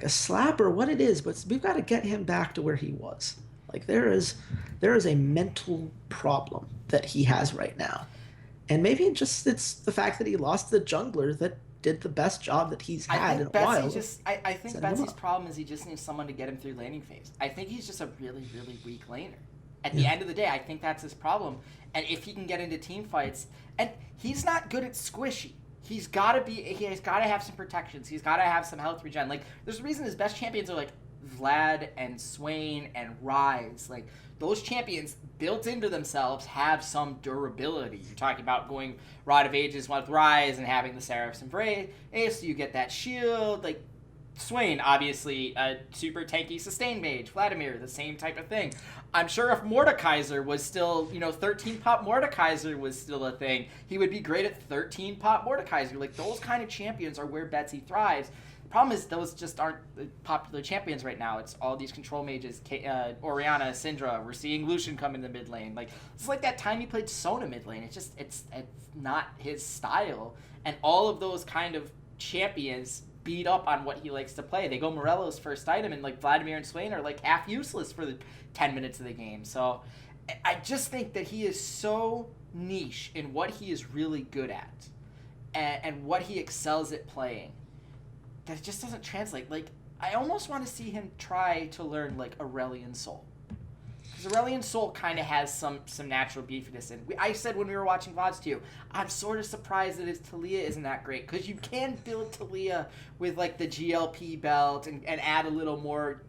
slap or what it is, but we've got to get him back to where he was. Like there is a mental problem that he has right now. And maybe it's the fact that he lost the jungler that did the best job that he's had in a while. I think Betsy's problem is he just needs someone to get him through laning phase. I think he's just a really, really weak laner. At the end of the day, I think that's his problem. And if he can get into team fights, and he's not good at squishy. He has got to have some protections. He's got to have some health regen. Like, there's a reason his best champions are like Vlad and Swain and Ryze. Like, those champions built into themselves have some durability. You're talking about going Rod of Ages with Ryze and having the Seraph's Embrace, so you get that shield. Like, Swain, obviously a super tanky sustain mage. Vladimir, the same type of thing. I'm sure if Mordekaiser was still, 13 pop Mordekaiser was still a thing, he would be great at 13 pop Mordekaiser. Like, those kind of champions are where Betsy thrives. The problem is those just aren't popular champions right now. It's all these control mages, Orianna, Syndra. We're seeing Lucian come in the mid lane. Like, it's like that time he played Sona mid lane. It's not his style. And all of those kind of champions beat up on what he likes to play. They go Morello's first item, and like Vladimir and Swain are like half useless for the 10 minutes of the game. So I just think that he is so niche in what he is really good at and what he excels at playing that it just doesn't translate. Like, I almost want to see him try to learn like Aurelion Sol. Aurelion Sol kind of has some natural beefiness in. I said when we were watching VODs too, I'm sort of surprised that his Talia isn't that great, because you can build Talia with like the GLP belt and add a little more,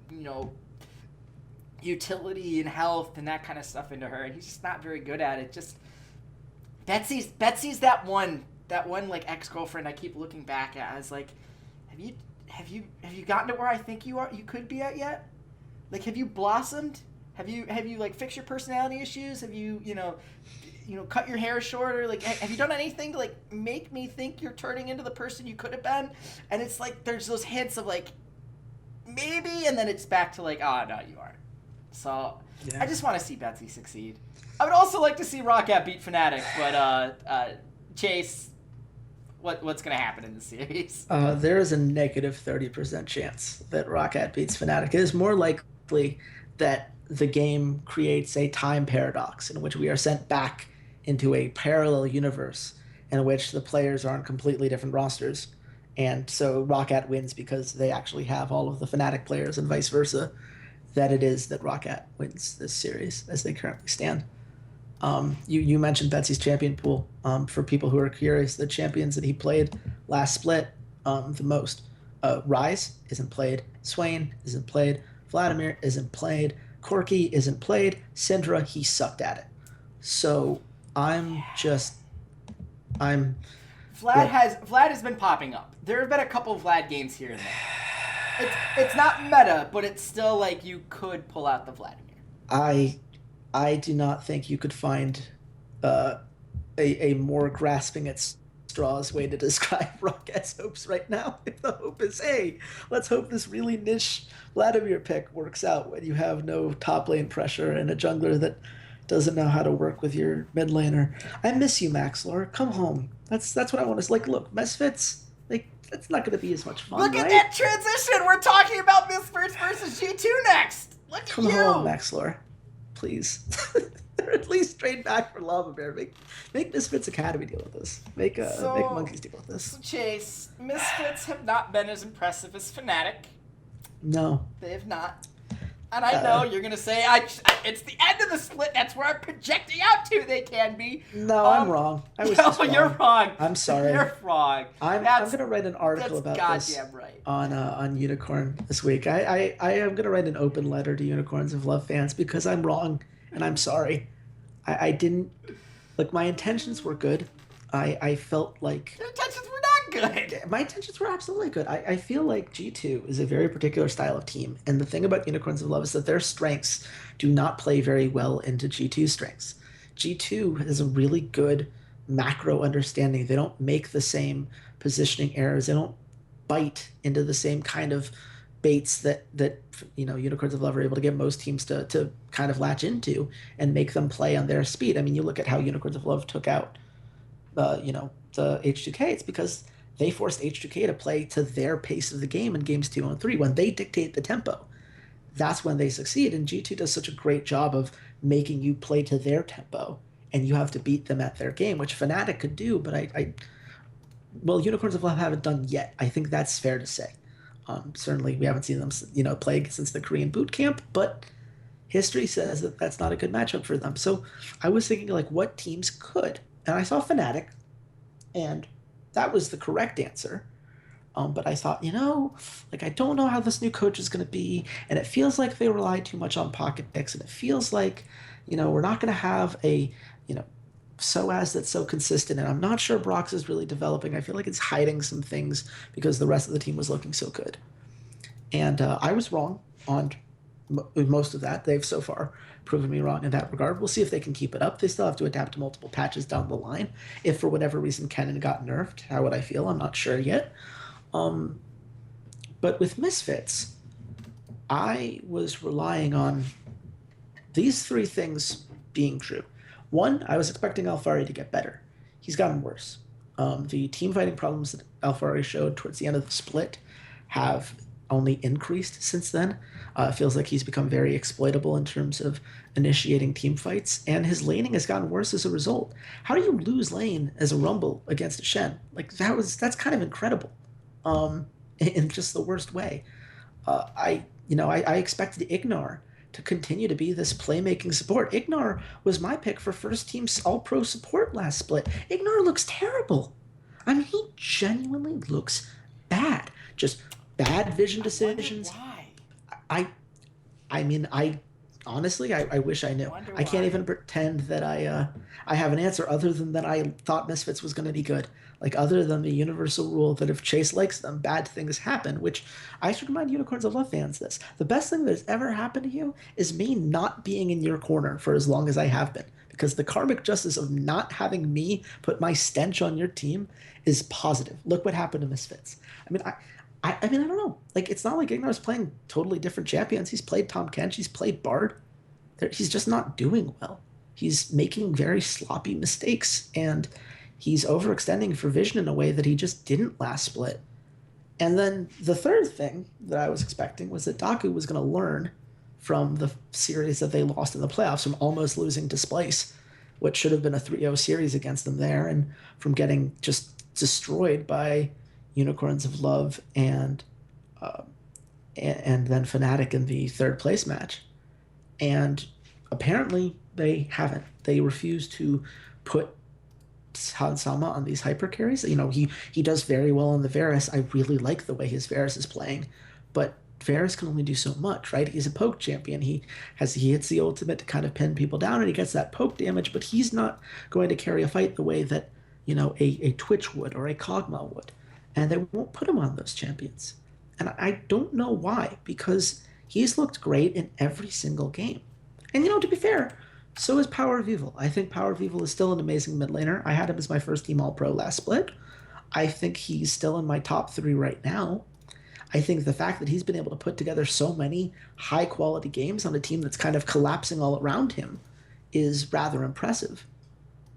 utility and health and that kind of stuff into her, and he's just not very good at it. Just Betsy's that one like ex-girlfriend I keep looking back at as like, have you gotten to where I think you could be at yet? Like, have you blossomed? Have you like fixed your personality issues? Have you cut your hair shorter? Like, have you done anything to like make me think you're turning into the person you could have been? And it's like there's those hints of like maybe, and then it's back to like, oh no, you aren't. So yeah. I just want to see Betsy succeed. I would also like to see Roccat beat Fnatic, but Chase, what's going to happen in the series? There is a negative 30% chance that Roccat beats Fnatic. It is more likely that the game creates a time paradox in which we are sent back into a parallel universe in which the players are on completely different rosters. And so Roccat wins because they actually have all of the Fnatic players, and vice versa, that it is that Roccat wins this series as they currently stand. You mentioned Betsy's champion pool. For people who are curious, the champions that he played last split the most. Ryze isn't played. Swain isn't played. Vladimir isn't played. Corky isn't played. Syndra, he sucked at it. So Vlad has been popping up. There have been a couple of Vlad games here and there. It's not meta, but it's still like you could pull out the Vladimir. I do not think you could find a more grasping at straws way to describe Rocket's hopes right now. If the hope is, hey, let's hope this really niche Vladimir pick works out when you have no top lane pressure and a jungler that doesn't know how to work with your mid laner. I miss you, Maxlor. Come home. That's what I want to. Like, look, Misfits, like, that's not going to be as much fun. Look at right? that transition. We're talking about Misfits versus G2 next. Look at Come you. home, Maxlor. Please. Or at least trade back for Lava Bear. Make Misfits Academy deal with this. Make Monkeys deal with this. So Chase, Misfits have not been as impressive as Fnatic. No. They have not. And I know you're going to say, it's the end of the split. That's where I'm projecting out to. They can be. No, I'm wrong. I was just wrong. You're wrong. I'm sorry. You're wrong. I'm going to write an article about this right. on Unicorn this week. I am going to write an open letter to Unicorns of Love fans because I'm wrong and I'm sorry. I didn't... Like, my intentions were good. I felt like... Your intentions were not good. My intentions were absolutely good. I feel like G2 is a very particular style of team. And the thing about Unicorns of Love is that their strengths do not play very well into G2's strengths. G2 has a really good macro understanding. They don't make the same positioning errors. They don't bite into the same kind of baits that Unicorns of Love are able to get most teams to kind of latch into and make them play on their speed. I mean, you look at how Unicorns of Love took out the H2K, it's because they forced H2K to play to their pace of the game in games 2 and 3. When they dictate the tempo, that's when they succeed. And G2 does such a great job of making you play to their tempo, and you have to beat them at their game, which Fnatic could do, but well, Unicorns of Love haven't done yet. I think that's fair to say. Certainly, we haven't seen them, play since the Korean boot camp, but history says that that's not a good matchup for them. So I was thinking, like, what teams could? And I saw Fnatic, and that was the correct answer. But I thought, I don't know how this new coach is going to be, and it feels like they rely too much on pocket picks, and it feels like, we're not going to have a, Ceades that's so consistent, and I'm not sure Brox is really developing. I feel like it's hiding some things because the rest of the team was looking so good. And I was wrong on most of that. They've so far proven me wrong in that regard. We'll see if they can keep it up. They still have to adapt to multiple patches down the line. If for whatever reason Kennen got nerfed, how would I feel? I'm not sure yet. But with Misfits, I was relying on these three things being true. One, I was expecting Alphari to get better. He's gotten worse. The team fighting problems that Alphari showed towards the end of the split have only increased since then. It feels like he's become very exploitable in terms of initiating team fights, and his laning has gotten worse as a result. How do you lose lane as a Rumble against a Shen? That's kind of incredible. In just the worst way. I expected Ignar to continue to be this playmaking support. Ignar was my pick for first team all-pro support last split. Ignar looks terrible. I mean, he genuinely looks bad. Just bad vision decisions. Why? I honestly, I wish I knew. I can't even pretend that I have an answer other than that I thought Misfits was going to be good. Like, other than the universal rule that if Chase likes them, bad things happen, which I should remind Unicorns of Love fans this. The best thing that's ever happened to you is me not being in your corner for as long as I have been, because the karmic justice of not having me put my stench on your team is positive. Look what happened to Misfits. I don't know. Like, it's not like Ignar's playing totally different champions. He's played Tahm Kench. He's played Bard. He's just not doing well. He's making very sloppy mistakes, and he's overextending for vision in a way that he just didn't last split. And then the third thing that I was expecting was that Daku was going to learn from the series that they lost in the playoffs, from almost losing to Splice, which should have been a 3-0 series against them there, and from getting just destroyed by Unicorns of Love and then Fnatic in the third place match. And apparently they haven't. They refuse to put Hansama on these hyper carries. He does very well on the Varus. I really like the way his Varus is playing, but Varus can only do so much, right? He's a poke champion. He hits the ultimate to kind of pin people down, and he gets that poke damage, but he's not going to carry a fight the way that, a Twitch would or a Kog'Maw would. And they won't put him on those champions. And I don't know why, because he's looked great in every single game. And, to be fair, so is Power of Evil. I think Power of Evil is still an amazing mid laner. I had him as my first team All-Pro last split. I think he's still in my top 3 right now. I think the fact that he's been able to put together so many high-quality games on a team that's kind of collapsing all around him is rather impressive.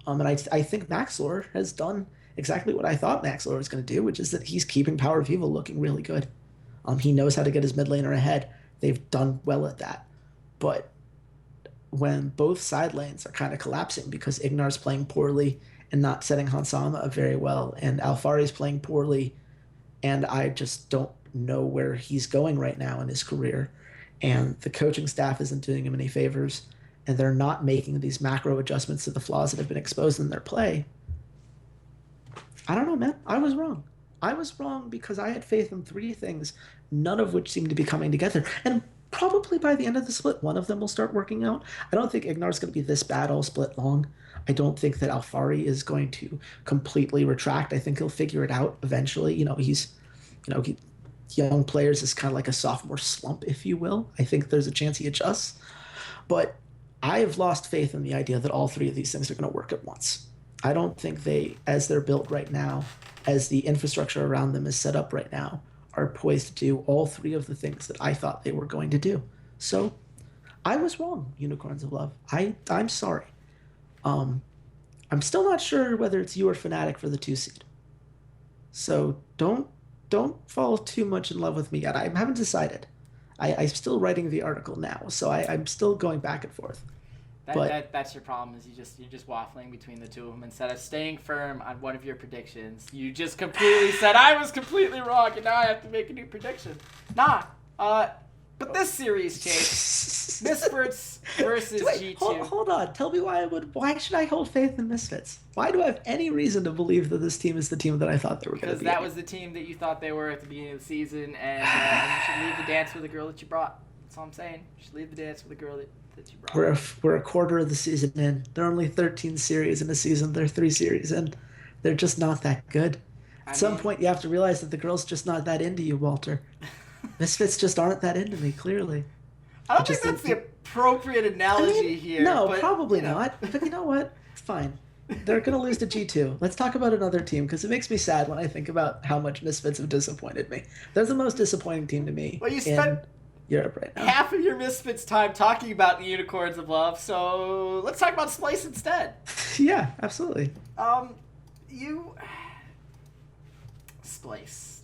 And I think Maxlor has done exactly what I thought Maxlor was going to do, which is that he's keeping Power of Evil looking really good. He knows how to get his mid laner ahead. They've done well at that. But when both side lanes are kind of collapsing because Ignar's playing poorly and not setting Hansama up very well, and Alphari's playing poorly, and I just don't know where he's going right now in his career, and the coaching staff isn't doing him any favors, and they're not making these macro adjustments to the flaws that have been exposed in their play. I don't know, man. I was wrong. I was wrong because I had faith in 3 things, none of which seemed to be coming together. And probably by the end of the split, one of them will start working out. I don't think Ignar's going to be this bad all split long. I don't think that Alphari is going to completely retract. I think he'll figure it out eventually. Young players is kind of like a sophomore slump, if you will. I think there's a chance he adjusts. But I have lost faith in the idea that all 3 of these things are going to work at once. I don't think they, as they're built right now, as the infrastructure around them is set up right now, are poised to do all 3 of the things that I thought they were going to do. So I was wrong, Unicorns of Love. I'm sorry. I'm still not sure whether it's you or Fnatic for the 2 seed. So don't fall too much in love with me yet. I haven't decided. I'm still writing the article now, so I'm still going back and forth. That's your problem, is you're just waffling between the two of them instead of staying firm on one of your predictions. You just completely said I was completely wrong, and now I have to make a new prediction. But this series, Chase, Misfits versus G2. Hold on. Tell me why should I hold faith in Misfits? Why do I have any reason to believe that this team is the team that I thought they were going to be? Because that was the team that you thought they were at the beginning of the season, and you should leave the dance with the girl that you brought. That's all I'm saying. You should leave the dance with the girl that you brought. We're a quarter of the season in. There are only 13 series in a season. There are 3 series in. They're just not that good. At some point, you have to realize that the girl's just not that into you, Walter. Misfits just aren't that into me, clearly. I don't think that's the appropriate analogy here. No, probably not. But you know what? It's fine. They're going to lose to G2. Let's talk about another team, because it makes me sad when I think about how much Misfits have disappointed me. They're the most disappointing team to me in Europe right now. Half of your Misfits time talking about the Unicorns of Love, so let's talk about Splice instead. Yeah, absolutely. Splice.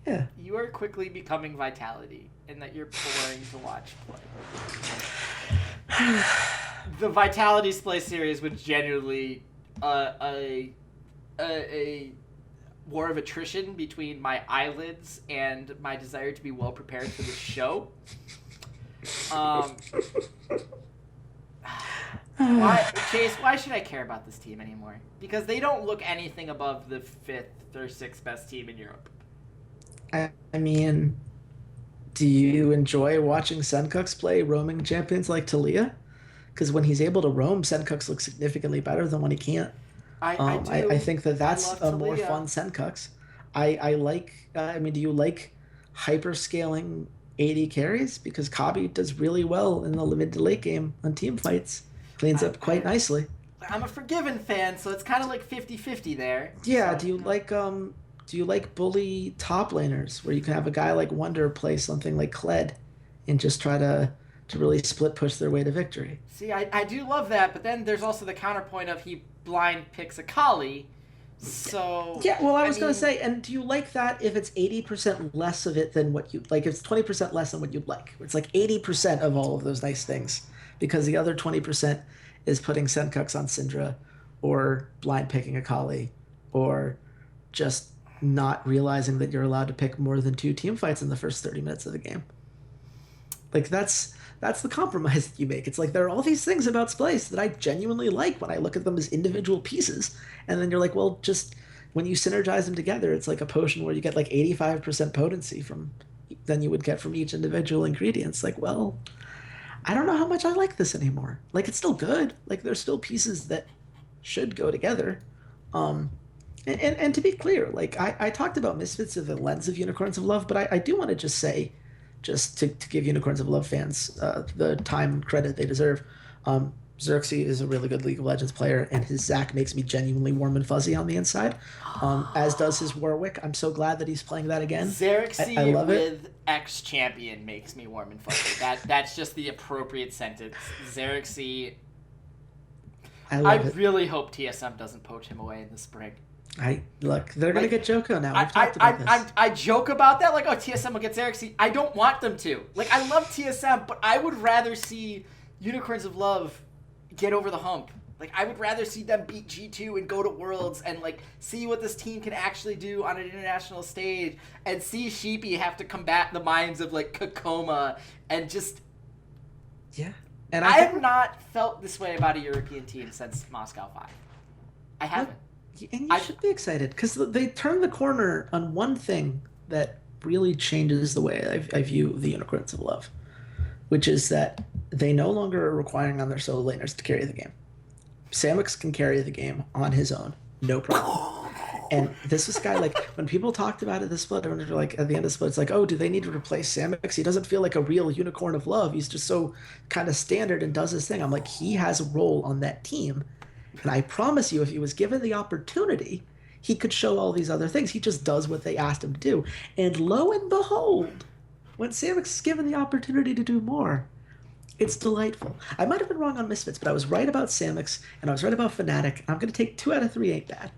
Yeah. You are quickly becoming Vitality, in that you're boring to watch play. The Vitality Splice series was genuinely a war of attrition between my eyelids and my desire to be well prepared for this show. Why should I care about this team anymore? Because they don't look anything above the 5th or 6th best team in Europe. I mean, do you enjoy watching Sencux play roaming champions like Talia? Because when he's able to roam, Sencux looks significantly better than when he can't. I do. I think that's a more fun Sencux. I like. Do you like hyper-scaling AD carries? Because Kabi does really well in the mid to late game on team fights. Cleans up quite nicely. I'm a Forgiven fan, so it's kind of like 50-50 there. Yeah. So, do you like bully top laners where you can have a guy like Wonder play something like Kled and just try to really split push their way to victory? See, I do love that, but then there's also the counterpoint of he blind picks a Kali, so... Yeah, well, I was going to say, and do you like that if it's 80% less of it than what you'd like? If it's 20% less than what you'd like. It's like 80% of all of those nice things, because the other 20% is putting Sencux on Syndra, or blind picking a Kali, or just not realizing that you're allowed to pick more than 2 team fights in the first 30 minutes of the game. Like, that's the compromise that you make. It's like, there are all these things about Splice that I genuinely like when I look at them as individual pieces, and then you're like, well, just when you synergize them together, it's like a potion where you get like 85% potency than you would get from each individual ingredient. It's like, well, I don't know how much I like this anymore. Like, it's still good. Like, there's still pieces that should go together. And to be clear, like, I talked about Misfits through the lens of Unicorns of Love, but I do want to just say, just to give Unicorns of Love fans the time and credit they deserve, Xerxes is a really good League of Legends player, and his Zac makes me genuinely warm and fuzzy on the inside, as does his Warwick. I'm so glad that he's playing that again. Xerxes I love with X-Champion makes me warm and fuzzy. That's just the appropriate sentence. Xerxes... I really hope TSM doesn't poach him away in the spring. They're gonna get Joko now. We've talked about this. I joke about that, like, oh, TSM will get Xerxes. I don't want them to. Like, I love TSM, but I would rather see Unicorns of Love get over the hump. Like, I would rather see them beat G2 and go to Worlds and, like, see what this team can actually do on an international stage, and see Sheepy have to combat the minds of, like, Kakoma, and just... Yeah. And I have not felt this way about a European team since Moscow 5. I haven't. And you should be excited, because they turned the corner on one thing that really changes the way I view the Unicorns of Love, which is that they no longer are requiring on their solo laners to carry the game. Samux can carry the game on his own, no problem. And this was guy, like, when people talked about it this split, or like at the end of the split, it's like, oh, do they need to replace Samux? He doesn't feel like a real Unicorn of Love. He's just so kind of standard and does his thing. I'm like, he has a role on that team. And I promise you, if he was given the opportunity, he could show all these other things. He just does what they asked him to do. And lo and behold, when Samux is given the opportunity to do more, It's delightful. I might have been wrong on Misfits, but I was right about Samix and I was right about Fnatic. I'm gonna take 2 out of 3 ain't bad.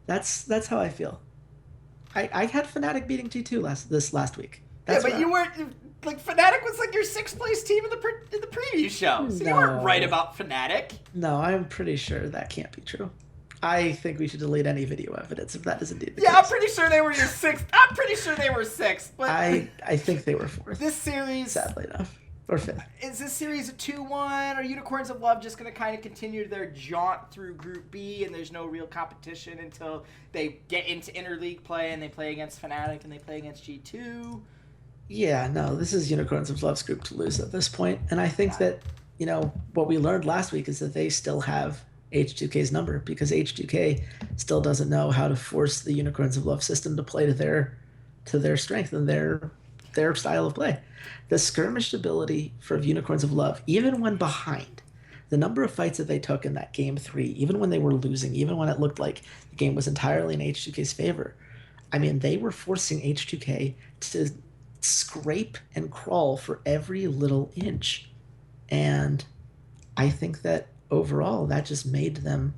That's how I feel. I had Fnatic beating G2 this last week. Yeah, That's but what you weren't like Fnatic was like your 6th place team in the preview show, so you weren't right about Fnatic. No, I'm pretty sure that can't be true. I think we should delete any video evidence if that is indeed the Yeah, case. I'm pretty sure they were your 6th. I'm pretty sure they were 6th, but I think they were 4th. this series, Sadly enough. Or 5th. is this series a 2-1? Are Unicorns of Love just going to kind of continue their jaunt through Group B and there's no real competition until they get into interleague play and they play against Fnatic and they play against G2? Yeah, no, this is Unicorns of Love's group to lose at this point. And I think that, what we learned last week is that they still have H2K's number because H2K still doesn't know how to force the Unicorns of Love system to play to their strength and their style of play. The skirmish ability for Unicorns of Love, even when behind, the number of fights that they took in that game 3, even when they were losing, even when it looked like the game was entirely in H2K's favor, I mean, they were forcing H2K to scrape and crawl for every little inch. And I think that overall that just made them,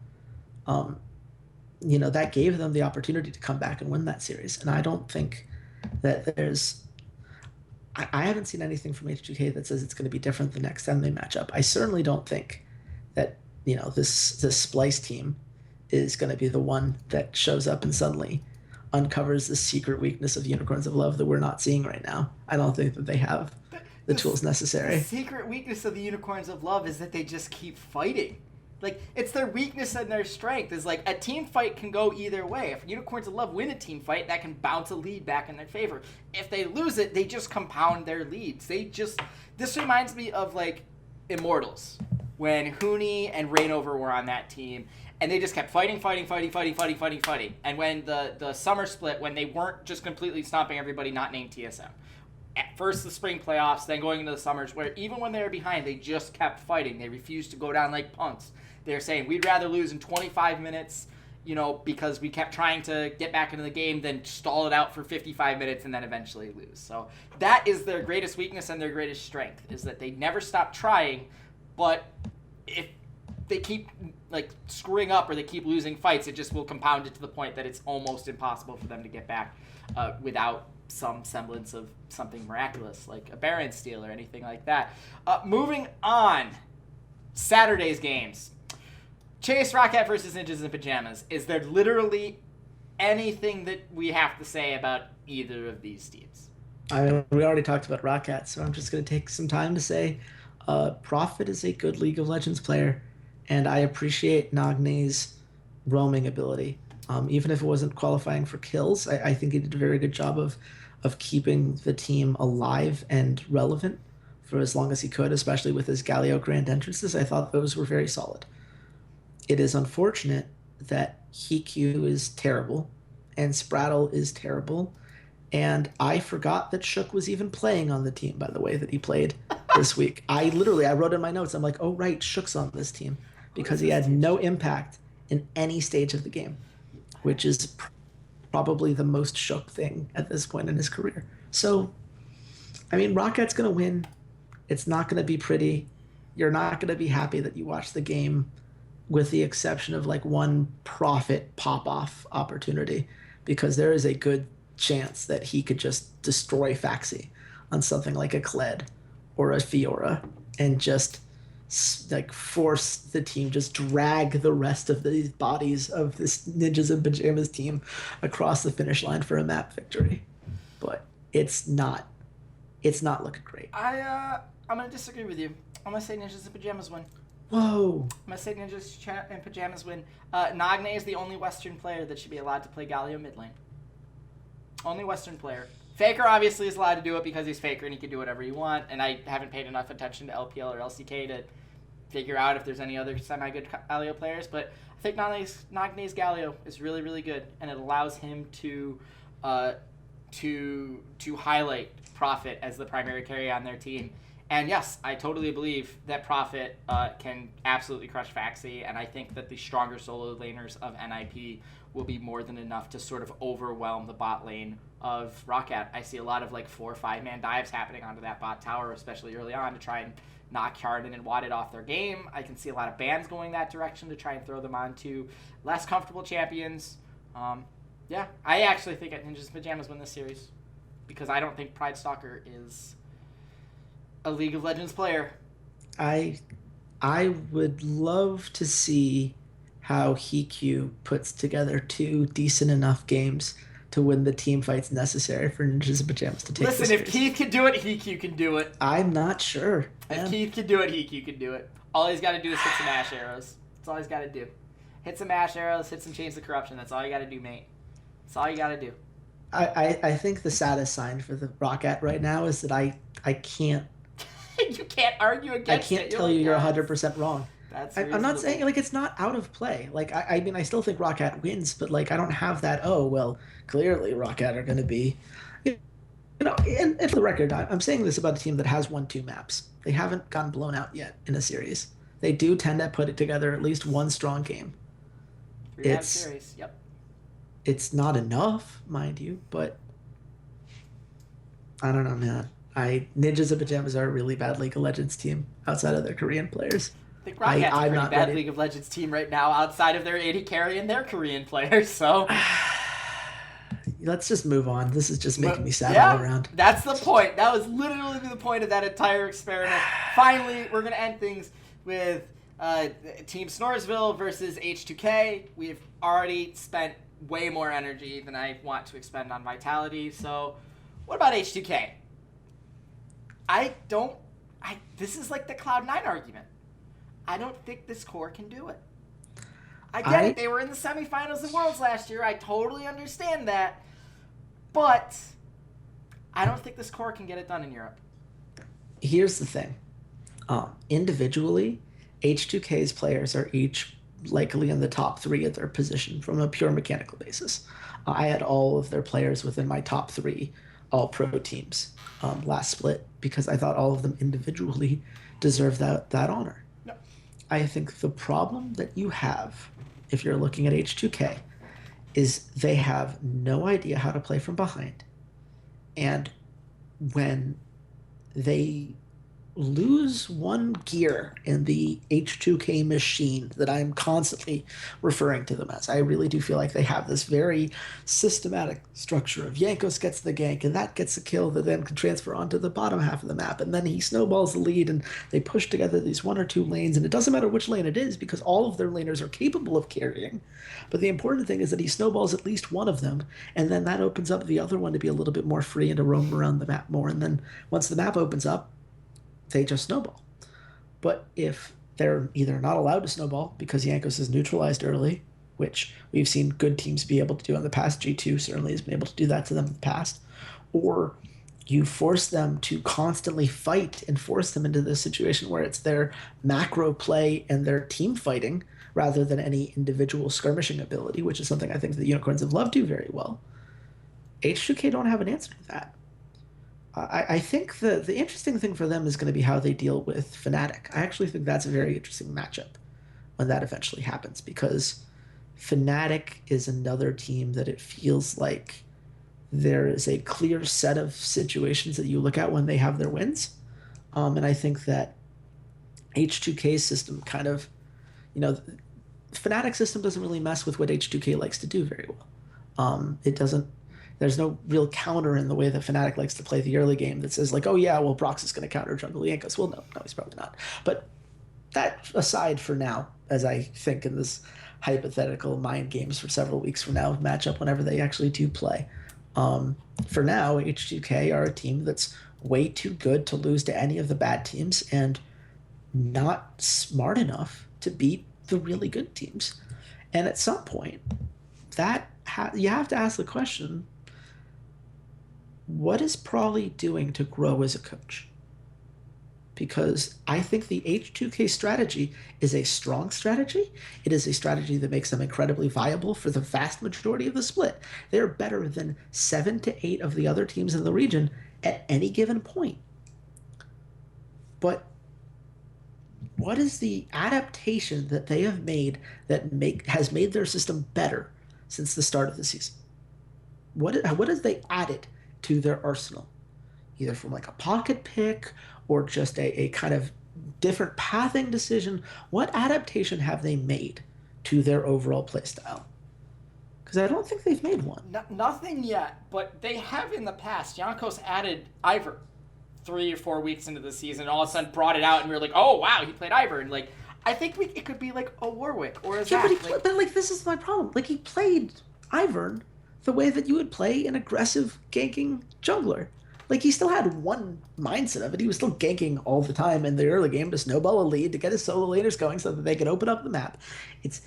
that gave them the opportunity to come back and win that series. And I don't think that I haven't seen anything from H2K that says it's going to be different the next time they match up. I certainly don't think that, this Splice team is going to be the one that shows up and suddenly uncovers the secret weakness of Unicorns of Love that we're not seeing right now. I don't think that they have the tools necessary. The secret weakness of the Unicorns of Love is that they just keep fighting. Like, it's their weakness and their strength. Is like, a team fight can go either way. If Unicorns of Love win a team fight, that can bounce a lead back in their favor. If they lose it, they just compound their leads. This reminds me of, like, Immortals, when Huni and Rainover were on that team, and they just kept fighting. And when the summer split, when they weren't just completely stomping everybody not named TSM. At first the spring playoffs, then going into the summers, where even when they were behind, they just kept fighting. They refused to go down like punks. They're saying, we'd rather lose in 25 minutes, because we kept trying to get back into the game than stall it out for 55 minutes and then eventually lose. So that is their greatest weakness and their greatest strength, is that they never stop trying, but if they keep screwing up or they keep losing fights, it just will compound it to the point that it's almost impossible for them to get back without some semblance of something miraculous, like a Baron steal or anything like that. Moving on, Saturday's games. Chase, Rocket versus Ninjas in Pajamas. Is there literally anything that we have to say about either of these teams? I mean, we already talked about Rocket, so I'm just going to take some time to say Prophet is a good League of Legends player, and I appreciate Nagne's roaming ability. Even if it wasn't qualifying for kills, I think he did a very good job of keeping the team alive and relevant for as long as he could, especially with his Galio Grand entrances. I thought those were very solid. It is unfortunate that Hiku is terrible and Spraddle is terrible, and I forgot that Shook was even playing on the team, by the way, that he played this week. I wrote in my notes, I'm like, oh right, Shook's on this team, because he had no impact in any stage of the game, which is probably the most Shook thing at this point in his career. So, I mean, Rocket's going to win. It's not going to be pretty. You're not going to be happy that you watched the game, with the exception of one Prophet pop-off opportunity, because there is a good chance that he could just destroy Faxi on something like a Kled or a Fiora and just force the team, just drag the rest of the bodies of this Ninjas in Pajamas team across the finish line for a map victory. But it's not looking great. I'm gonna disagree with you. I'm gonna say Ninjas in Pajamas win. Whoa. I'm gonna say Ninjas in Pajamas win. Nagne is the only Western player that should be allowed to play Galio mid lane. Only Western player. Faker obviously is allowed to do it because he's Faker and he can do whatever you want, and I haven't paid enough attention to LPL or LCK to figure out if there's any other semi-good Galio players, but I think Nagne's Galio is really, really good, and it allows him to highlight Prophet as the primary carry on their team. And yes, I totally believe that Prophet can absolutely crush Faxi, and I think that the stronger solo laners of NIP will be more than enough to sort of overwhelm the bot lane of Rocket. I see a lot of 4 or 5 man dives happening onto that bot tower, especially early on, to try and knock Harden and Wadded off their game. I can see a lot of bans going that direction to try and throw them onto less comfortable champions. Yeah, I actually think Ninjas Pajamas win this series because I don't think Pride Stalker is a League of Legends player. I would love to see how Hikyu puts together 2 decent enough games to win the team fights necessary for Ninjas in Pajamas to take this Listen, if series. Keith can do it, Hikyu can do it. I'm not sure. If Keith can do it, Hikyu can do it. All he's got to do is hit some Ash arrows. That's all he's got to do. Hit some Ash arrows, hit some Chains of Corruption. That's all you got to do, mate. That's all you got to do. I think the saddest sign for the Roccat right now is that I can't. You can't argue against it. I can't tell you you're 100% wrong. I'm not saying like it's not out of play. Like I mean I still think Roccat wins, but like I don't have that. Oh well, clearly Roccat are going to be, you know. And for the record, I'm saying this about a team that has won 2 maps. They haven't gotten blown out yet in a series. They do tend to put it together at least one strong game. 3-map series. Yep. It's not enough, mind you, but I don't know, man. Ninjas in Pajamas are a really bad League of Legends team outside of their Korean players. I think Rocket's a pretty bad League of Legends team right now outside of their AD carry and their Korean players, so... Let's just move on. This is just making me sad all around. That's the point. That was literally the point of that entire experiment. Finally, we're going to end things with Team Snoresville versus H2K. We've already spent way more energy than I want to expend on Vitality, so what about H2K? This is like the Cloud9 argument. I don't think this core can do it. I get it. They were in the semifinals of Worlds last year. I totally understand that. But I don't think this core can get it done in Europe. Here's the thing. Individually, H2K's players are each likely in the top 3 at their position from a pure mechanical basis. I had all of their players within my top 3 all-pro teams last split because I thought all of them individually deserve that honor. No. I think the problem that you have if you're looking at H2K is they have no idea how to play from behind. And when they lose one gear in the H2K machine that I'm constantly referring to them as, I really do feel like they have this very systematic structure of Jankos gets the gank and that gets a kill that then can transfer onto the bottom half of the map, and then he snowballs the lead and they push together these 1 or 2 lanes, and it doesn't matter which lane it is because all of their laners are capable of carrying, but the important thing is that he snowballs at least one of them, and then that opens up the other one to be a little bit more free and to roam around the map more, and then once the map opens up, they just snowball. But if they're either not allowed to snowball because Jankos is neutralized early, which we've seen good teams be able to do in the past, G2 certainly has been able to do that to them in the past, or you force them to constantly fight and force them into this situation where it's their macro play and their team fighting rather than any individual skirmishing ability, which is something I think the Unicorns have loved to very well. H2K don't have an answer to that. I think the interesting thing for them is going to be how they deal with Fnatic. I actually think that's a very interesting matchup when that eventually happens, because Fnatic is another team that it feels like there is a clear set of situations that you look at when they have their wins. And I think that H2K's system kind of, Fnatic system doesn't really mess with what H2K likes to do very well. It doesn't. There's no real counter in the way that Fnatic likes to play the early game that says like, oh yeah, well Brox is going to counter jungle Jankos. Well, no, he's probably not. But that aside for now, as I think in this hypothetical mind games for several weeks from now matchup whenever they actually do play. For now, H2K are a team that's way too good to lose to any of the bad teams and not smart enough to beat the really good teams. And at some point, you have to ask the question, what is Prawley doing to grow as a coach? Because I think the H2K strategy is a strong strategy. It is a strategy that makes them incredibly viable for the vast majority of the split. They're better than 7 to 8 of the other teams in the region at any given point. But what is the adaptation that they have made that has made their system better since the start of the season? What has they added to their arsenal, either from like a pocket pick or just a kind of different pathing decision? What adaptation have they made to their overall playstyle? Because I don't think they've made one. Nothing yet, but they have in the past. EULCS added Ivern 3 or 4 weeks into the season, and all of a sudden brought it out, and we were like, oh, wow, he played Ivern. Like, I think it could be like a Warwick or a Zach. But this is my problem. Like, he played Ivern the way that you would play an aggressive ganking jungler. Like, he still had one mindset of it. He was still ganking all the time in the early game to snowball a lead, to get his solo laners going so that they could open up the map. It's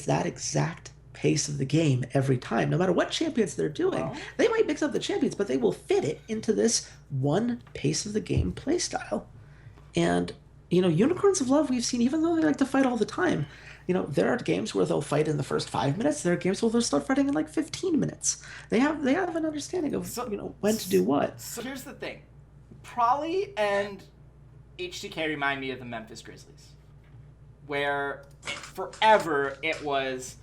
that exact pace of the game every time. No matter what champions they're doing, they might mix up the champions, but they will fit it into this one pace of the game playstyle. And, Unicorns of Love we've seen, even though they like to fight all the time, there are games where they'll fight in the first 5 minutes. There are games where they'll start fighting in like 15 minutes. They have an understanding of when to do what. So here's the thing. Prolly and H2K remind me of the Memphis Grizzlies, where forever it was,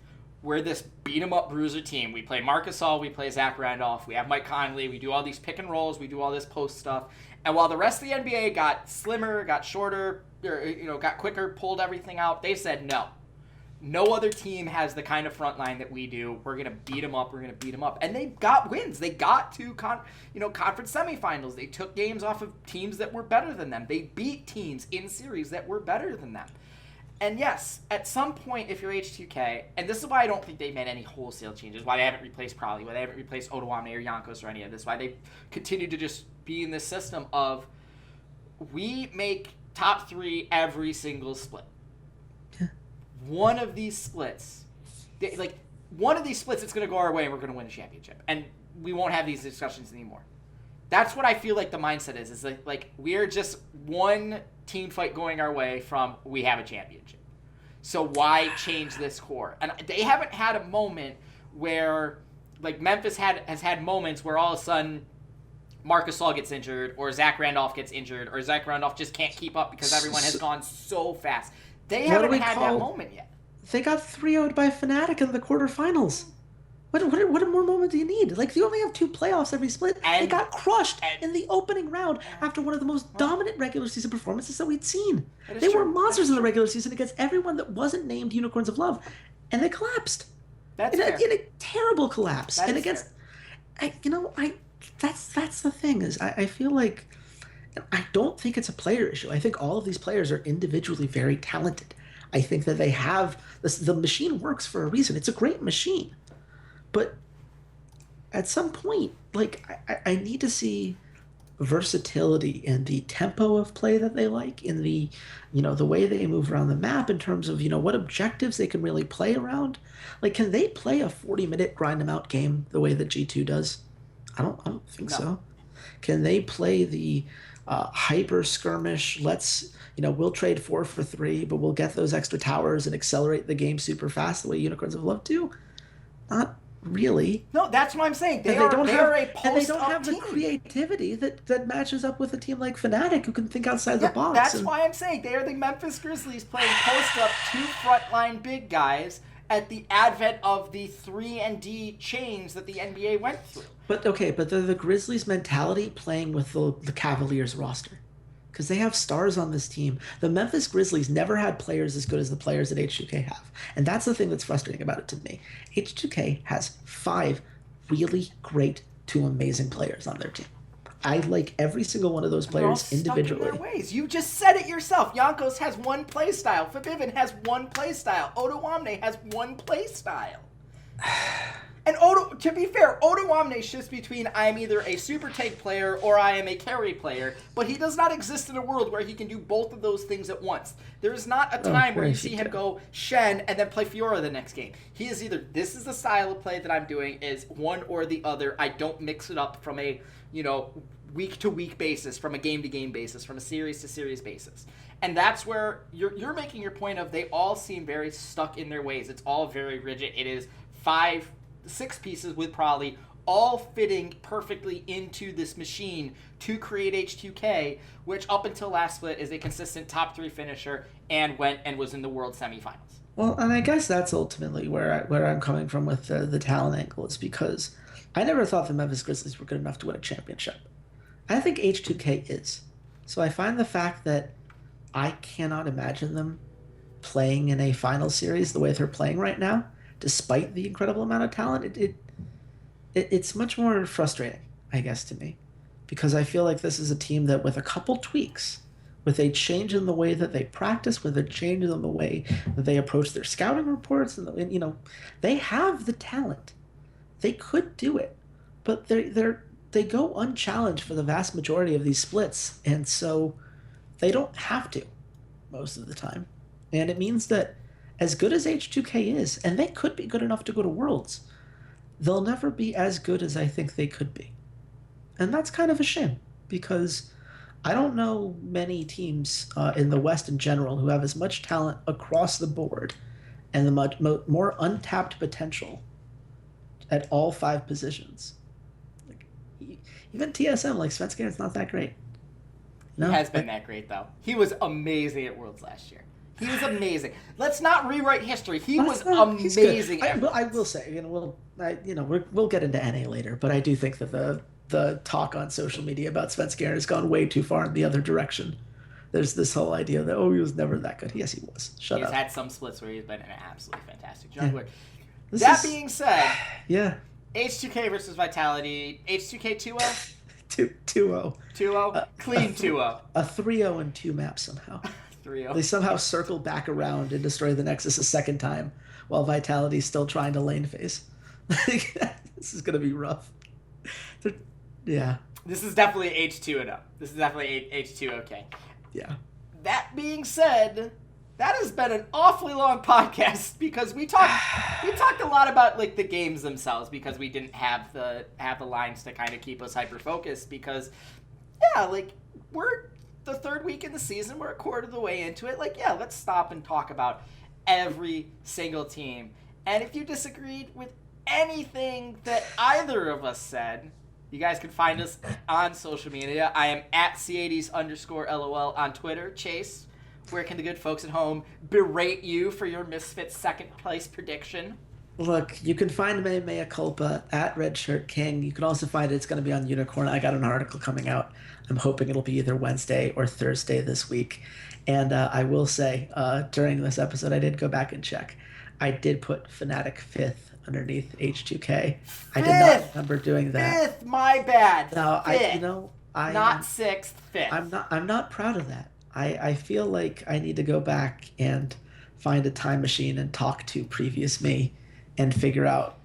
we're this beat-em-up bruiser team. We play Marcus All, we play Zach Randolph, we have Mike Conley, we do all these pick and rolls, we do all this post stuff. And while the rest of the NBA got slimmer, got shorter, got quicker, pulled everything out, they said no. No other team has the kind of front line that we do. We're going to beat them up. We're going to beat them up. And they got wins. They got to conference semifinals. They took games off of teams that were better than them. They beat teams in series that were better than them. And yes, at some point, if you're H2K, and this is why I don't think they made any wholesale changes, why they haven't replaced Prolly, why they haven't replaced Odoamne or EULCS or any of this, why they continue to just be in this system of, we make top 3 every single split. One of these splits, it's going to go our way and we're going to win a championship. And we won't have these discussions anymore. That's what I feel like the mindset is like we're just one team fight going our way from we have a championship. So why change this core? And they haven't had a moment where, like, Memphis has had moments where all of a sudden Marcus All gets injured, or Zach Randolph gets injured, or Zach Randolph just can't keep up because everyone has gone so fast. They haven't had that moment yet. They got 3-0'd by Fnatic in the quarterfinals. What more moment do you need? Like, you only have 2 playoffs every split. They got crushed in the opening round after one of the most dominant regular season performances that we'd seen. They were monsters in the regular season against everyone that wasn't named Unicorns of Love, and they collapsed. In a terrible collapse. That's the thing is, I feel like, I don't think it's a player issue. I think all of these players are individually very talented. I think that they have the machine works for a reason. It's a great machine. But at some point, like, I need to see versatility in the tempo of play that they like, in the, the way they move around the map, in terms of, what objectives they can really play around. Like, can they play a 40-minute grind them out game the way that G2 does? I don't think so. Can they play the hyper skirmish, we'll trade 4 for 3, but we'll get those extra towers and accelerate the game super fast the way Unicorns of Love do? Not really. No, that's what I'm saying. They are a post-up and they don't have team. the creativity that matches up with a team like Fnatic, who can think outside the box. That's why I'm saying they are the Memphis Grizzlies playing post-up 2 frontline big guys at the advent of the 3-and-D chains that the NBA went through. But they're the Grizzlies' mentality playing with the Cavaliers roster. Because they have stars on this team. The Memphis Grizzlies never had players as good as the players that H2K have. And that's the thing that's frustrating about it to me. H2K has 5 really great to amazing players on their team. I like every single one of those players individually. Stuck in their ways. You just said it yourself. EULCS has one play style. Forbidden has one play style. Odoamne has one play style. And to be fair, Odoamne shifts between I am either a super tank player or I am a carry player, but he does not exist in a world where he can do both of those things at once. There is not a time where you see him go Shen and then play Fiora the next game. He is either, this is the style of play that I'm doing, is one or the other. I don't mix it up from a, week-to-week basis, from a game-to-game basis, from a series-to-series basis. And that's where you're making your point of they all seem very stuck in their ways. It's all very rigid. It is 6 pieces with Prolly, all fitting perfectly into this machine to create H2K, which up until last split is a consistent top 3 finisher and went and was in the World semifinals. Well, and I guess that's ultimately where I'm coming from with the talent angle, is because I never thought the Memphis Grizzlies were good enough to win a championship. I think H2K is. So I find the fact that I cannot imagine them playing in a final series the way they're playing right now, despite the incredible amount of talent. It's much more frustrating, I guess, to me, because I feel like this is a team that, with a couple tweaks, with a change in the way that they practice, with a change in the way that they approach their scouting reports, and they have the talent. They could do it, but they go unchallenged for the vast majority of these splits, and so they don't have to most of the time. And it means that, as good as H2K is, and they could be good enough to go to Worlds, they'll never be as good as I think they could be. And that's kind of a shame, because I don't know many teams in the West in general who have as much talent across the board and the much more untapped potential at all 5 positions. Like, even TSM, like Svenskeren, it's not that great. No? He has been that great, though. He was amazing at Worlds last year. He was amazing. Let's not rewrite history. He was amazing. I will say, we'll get into NA later, but I do think that the talk on social media about Svenskeren has gone way too far in the other direction. There's this whole idea that, he was never that good. Yes, he was. Shut up. He's had some splits where he's been an absolutely fantastic jungler. Yeah. That being said, yeah, H2K versus Vitality. H2K 2-0? 2-0. 2-0? Clean 2-0. A 3-0 and 2 map somehow. 3-0. They somehow circle back around and destroy the Nexus a second time while Vitality's still trying to lane phase. This is going to be rough. Yeah. This is definitely H2-0. This is definitely H2-OK. Yeah. That being said, that has been an awfully long podcast because we talked a lot about like the games themselves because we didn't have the lines to kind of keep us hyper focused because we're the 3rd week in the season, we're a quarter of the way into it. Let's stop and talk about every single team. And if you disagreed with anything that either of us said, you guys can find us on social media. I am at Ceades_LOL on Twitter. Chase, where can the good folks at home berate you for your Misfits 2nd place prediction? Look, you can find my mea culpa at RedShirtKing. You can also find it's going to be on Unicorn. I got an article coming out. I'm hoping it'll be either Wednesday or Thursday this week. And I will say, during this episode, I did go back and check. I did put Fnatic 5th underneath H2K. I did not remember doing that. 5th, my bad. No, 5th. I not 6th, 5th. I'm not proud of that. I feel like I need to go back and find a time machine and talk to previous me and figure out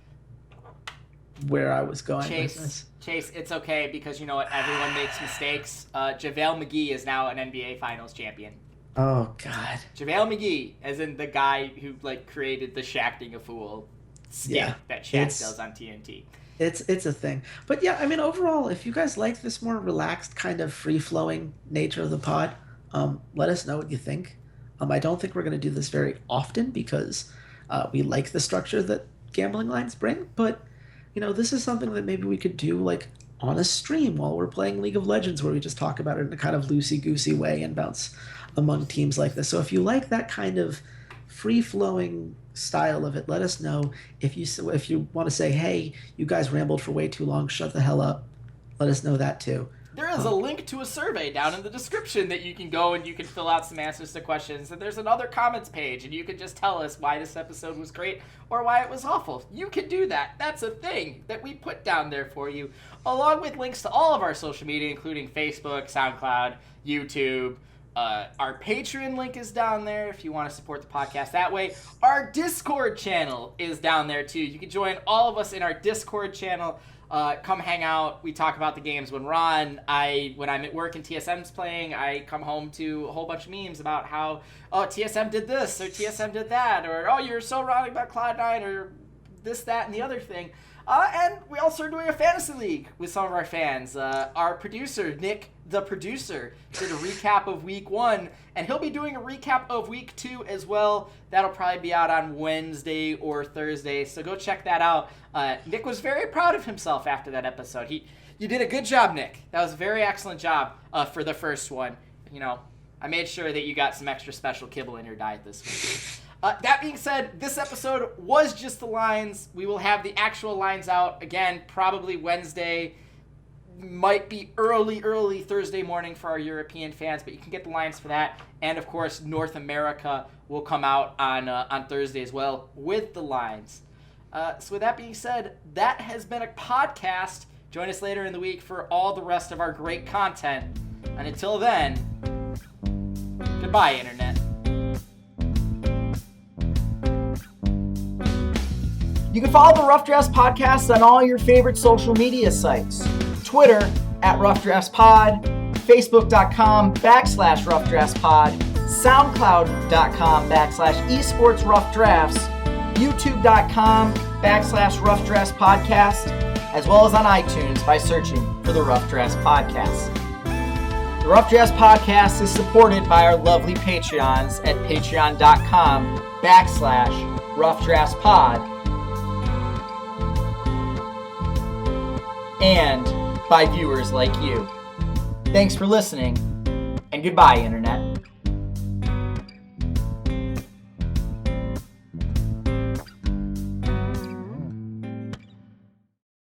where I was going with this. Chase, it's okay because you know what? Everyone makes mistakes. JaVale McGee is now an NBA Finals champion. Oh, God. JaVale McGee, as in the guy who created the Shaqting a Fool skit that Shaq does on TNT. It's a thing. But yeah, I mean, overall, if you guys like this more relaxed kind of free-flowing nature of the pod, let us know what you think. I don't think we're going to do this very often because we like the structure that gambling lines bring, but this is something that maybe we could do on a stream while we're playing League of Legends where we just talk about it in a kind of loosey-goosey way and bounce among teams like this. So if you like that kind of free-flowing style of it, let us know. If you want to say, hey, you guys rambled for way too long, shut the hell up, let us know that too. There is a link to a survey down in the description that you can go and you can fill out some answers to questions. And there's another comments page, and you can just tell us why this episode was great or why it was awful. You can do that. That's a thing that we put down there for you, along with links to all of our social media, including Facebook, SoundCloud, YouTube. Our Patreon link is down there if you want to support the podcast that way. Our Discord channel is down there, too. You can join all of us in our Discord channel. Come hang out. We talk about the games when we're on. When I'm at work and TSM's playing, I come home to a whole bunch of memes about how, TSM did this, or TSM did that, or, you're so wrong about Cloud9, or this, that, and the other thing. And we also are doing a fantasy league with some of our fans. Our producer, Nick, the producer, did a recap of week 1, and he'll be doing a recap of week 2 as well. That'll probably be out on Wednesday or Thursday, so go check that out. Nick was very proud of himself after that episode. You did a good job, Nick. That was a very excellent job for the first one. I made sure that you got some extra special kibble in your diet this week. That being said, this episode was just the lines. We will have the actual lines out, again, probably Wednesday, might be early Thursday morning for our European fans, but you can get the lines for that. And of course, North America will come out on Thursday as well with the lines. So with that being said, that has been a podcast. Join us later in the week for all the rest of our great content. And until then, goodbye, Internet. You can follow the Rough Drafts Podcast on all your favorite social media sites. Twitter @RoughDraftsPod, Facebook.com/RoughDraftsPod, SoundCloud.com/esportsroughdrafts, YouTube.com/RoughDraftspodcast, as well as on iTunes by searching for the Rough Drafts Podcast. The Rough Drafts Podcast is supported by our lovely Patreons at patreon.com/RoughDraftsPod and by viewers like you. Thanks for listening, and goodbye, Internet.